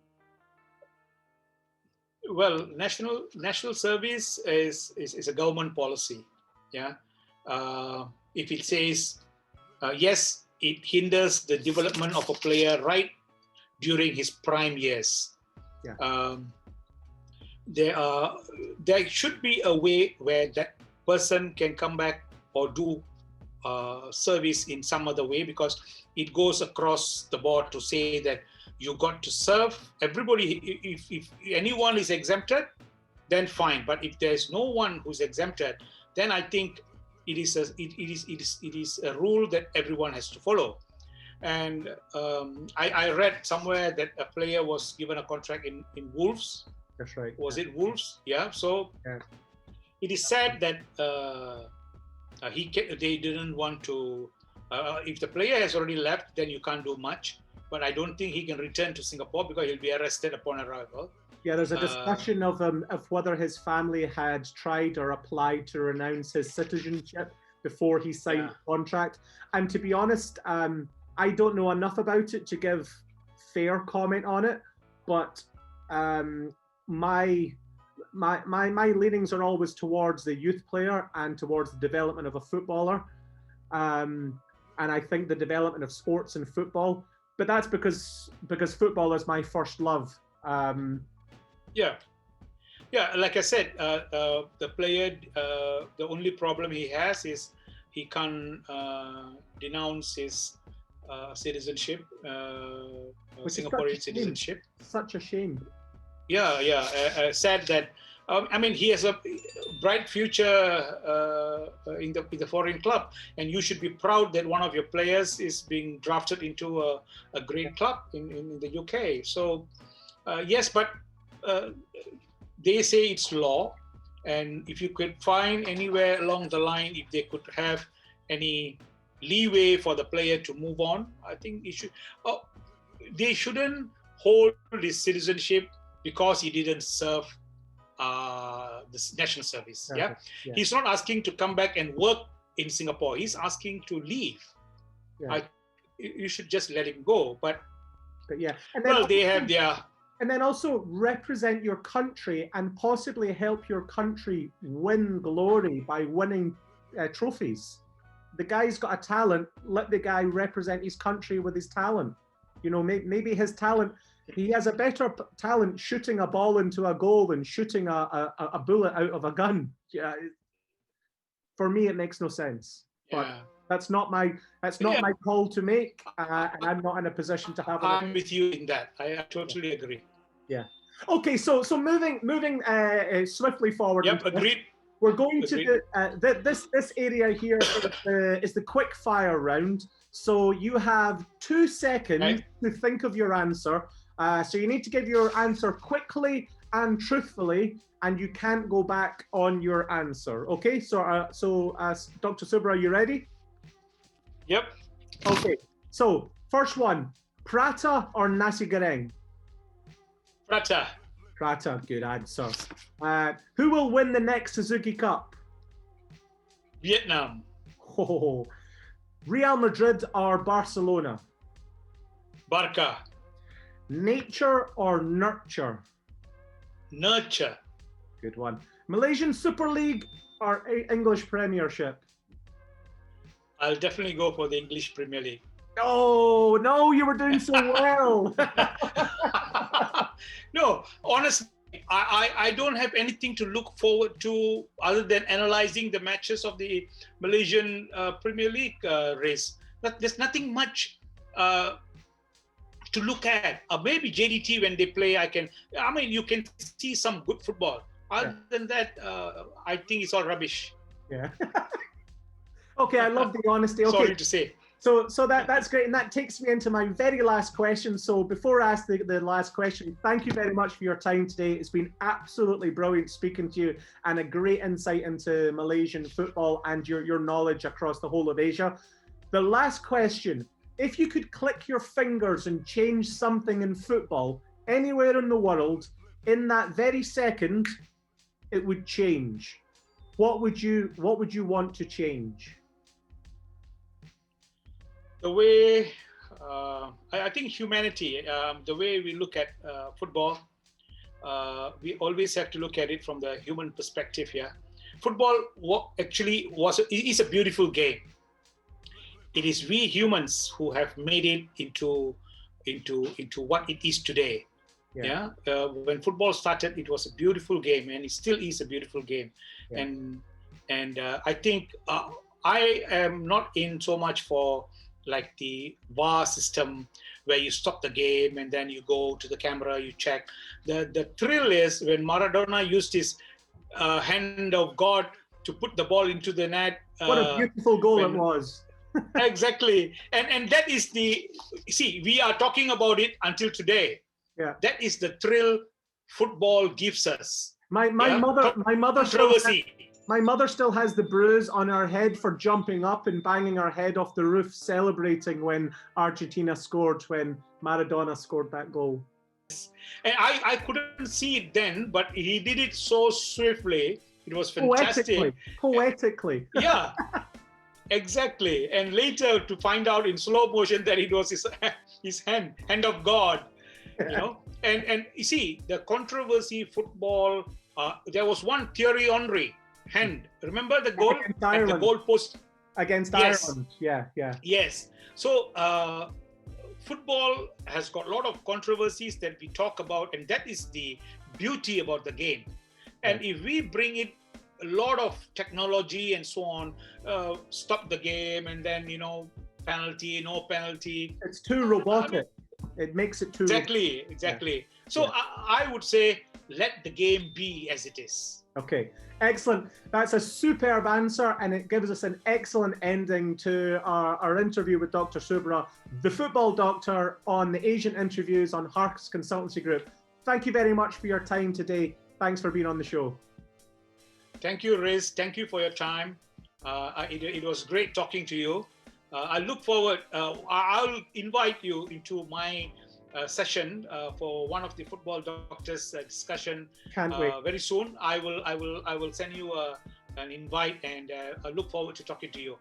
[SPEAKER 2] Well, national service is a government policy. If it says yes, it hinders the development of a player right during his prime years. There should be a way where that person can come back or do service in some other way, because it goes across the board to say that you got to serve everybody. If anyone is exempted, then fine. But if there's no one who's exempted, then I think it is a rule that everyone has to follow. And I read somewhere that a player was given a contract in Wolves.
[SPEAKER 3] That's right.
[SPEAKER 2] Was it Wolves? So it is sad that they didn't want to. If the player has already left, then you can't do much. But I don't think he can return to Singapore because he'll be arrested upon arrival. There's
[SPEAKER 3] a discussion of whether his family had tried or applied to renounce his citizenship before he signed the contract. And to be honest, I don't know enough about it to give fair comment on it. But my leanings are always towards the youth player and towards the development of a footballer. And I think the development of sports and football. But that's because football is my first love.
[SPEAKER 2] Like I said, the player, the only problem he has is he can't denounce his citizenship, Singaporean citizenship.
[SPEAKER 3] Such a shame.
[SPEAKER 2] Sad that he has a bright future in the foreign club, and you should be proud that one of your players is being drafted into a great club in the UK. So yes, but they say it's law, and if you could find anywhere along the line, if they could have any leeway for the player to move on, I think it should. They shouldn't hold his citizenship because he didn't serve this national service.
[SPEAKER 3] Okay.
[SPEAKER 2] Yeah?
[SPEAKER 3] Yeah.
[SPEAKER 2] He's not asking to come back and work in Singapore. He's asking to leave.
[SPEAKER 3] Yeah.
[SPEAKER 2] You should just let him go. But
[SPEAKER 3] yeah, and then
[SPEAKER 2] well, they have their.
[SPEAKER 3] And then also represent your country and possibly help your country win glory by winning trophies. The guy's got a talent. Let the guy represent his country with his talent. You know, maybe his talent. He has a better talent shooting a ball into a goal than shooting a bullet out of a gun. Yeah, for me, it makes no sense. But
[SPEAKER 2] Yeah.
[SPEAKER 3] that's not my my call to make, and I'm not in a position to have.
[SPEAKER 2] I'm with you in that. I totally agree.
[SPEAKER 3] Yeah. Okay. So moving swiftly forward.
[SPEAKER 2] Yep. Agreed.
[SPEAKER 3] We're going to do this area here is the quick fire round. So you have 2 seconds to think of your answer. So you need to give your answer quickly and truthfully, and you can't go back on your answer. Okay. So Dr. Subra, are you ready?
[SPEAKER 2] Yep.
[SPEAKER 3] Okay. So first one, Prata or Nasi Goreng?
[SPEAKER 2] Prata.
[SPEAKER 3] Prata, good answer. Who will win the next Suzuki Cup?
[SPEAKER 2] Vietnam.
[SPEAKER 3] Oh, Real Madrid or Barcelona?
[SPEAKER 2] Barca.
[SPEAKER 3] Nature or nurture?
[SPEAKER 2] Nurture.
[SPEAKER 3] Good one. Malaysian Super League or English Premiership?
[SPEAKER 2] I'll definitely go for the English Premier League.
[SPEAKER 3] Oh, no, you were doing so well.
[SPEAKER 2] No, honestly, I don't have anything to look forward to other than analyzing the matches of the Malaysian Premier League race. There's nothing much to look at. Maybe JDT when they play, you can see some good football. Other than that, I think it's all rubbish.
[SPEAKER 3] Yeah. Okay, I love the honesty. Okay.
[SPEAKER 2] Sorry to say.
[SPEAKER 3] So that's great, and that takes me into my very last question. So before I ask the last question, thank you very much for your time today. It's been absolutely brilliant speaking to you, and a great insight into Malaysian football and your knowledge across the whole of Asia. The last question, if you could click your fingers and change something in football anywhere in the world, in that very second, it would change. What would you want to change?
[SPEAKER 2] The way, I think humanity, the way we look at football, we always have to look at it from the human perspective here. Football is a beautiful game. It is we humans who have made it into what it is today. Yeah. When football started, it was a beautiful game, and it still is a beautiful game. Yeah. And I think I am not in so much for like the VAR system where you stop the game and then you go to the camera, you check. The thrill is when Maradona used his hand of God to put the ball into the net.
[SPEAKER 3] What a beautiful goal it was.
[SPEAKER 2] Exactly. And that is we are talking about it until today. Yeah. That is the thrill football gives us.
[SPEAKER 3] My mother still has the bruise on her head for jumping up and banging her head off the roof, celebrating when Argentina scored, when Maradona scored that goal.
[SPEAKER 2] And I couldn't see it then, but he did it so swiftly. It was fantastic.
[SPEAKER 3] Poetically.
[SPEAKER 2] Yeah, exactly. And later to find out in slow motion that it was his hand of God. You know, and you see the controversy football. There was one Thierry Henry hand. Remember the goal at the goal post
[SPEAKER 3] against Ireland? Yeah.
[SPEAKER 2] Yes. So football has got a lot of controversies that we talk about, and that is the beauty about the game. And if we bring it a lot of technology and so on, stop the game, and then penalty, no penalty.
[SPEAKER 3] It's too robotic. It makes it too
[SPEAKER 2] exactly. Yeah. So I would say let the game be as it is.
[SPEAKER 3] Okay, excellent. That's a superb answer, and it gives us an excellent ending to our interview with Dr. Subra, the football doctor, on the Asian interviews on Harcus Consultancy Group. Thank you very much for your time today. Thanks for being on the show.
[SPEAKER 2] Thank you, Riz. Thank you for your time. It was great talking to you. I look forward. I'll invite you into my session for one of the football doctors discussion.
[SPEAKER 3] Can't wait.
[SPEAKER 2] Very soon. I will send you an invite, and I look forward to talking to you.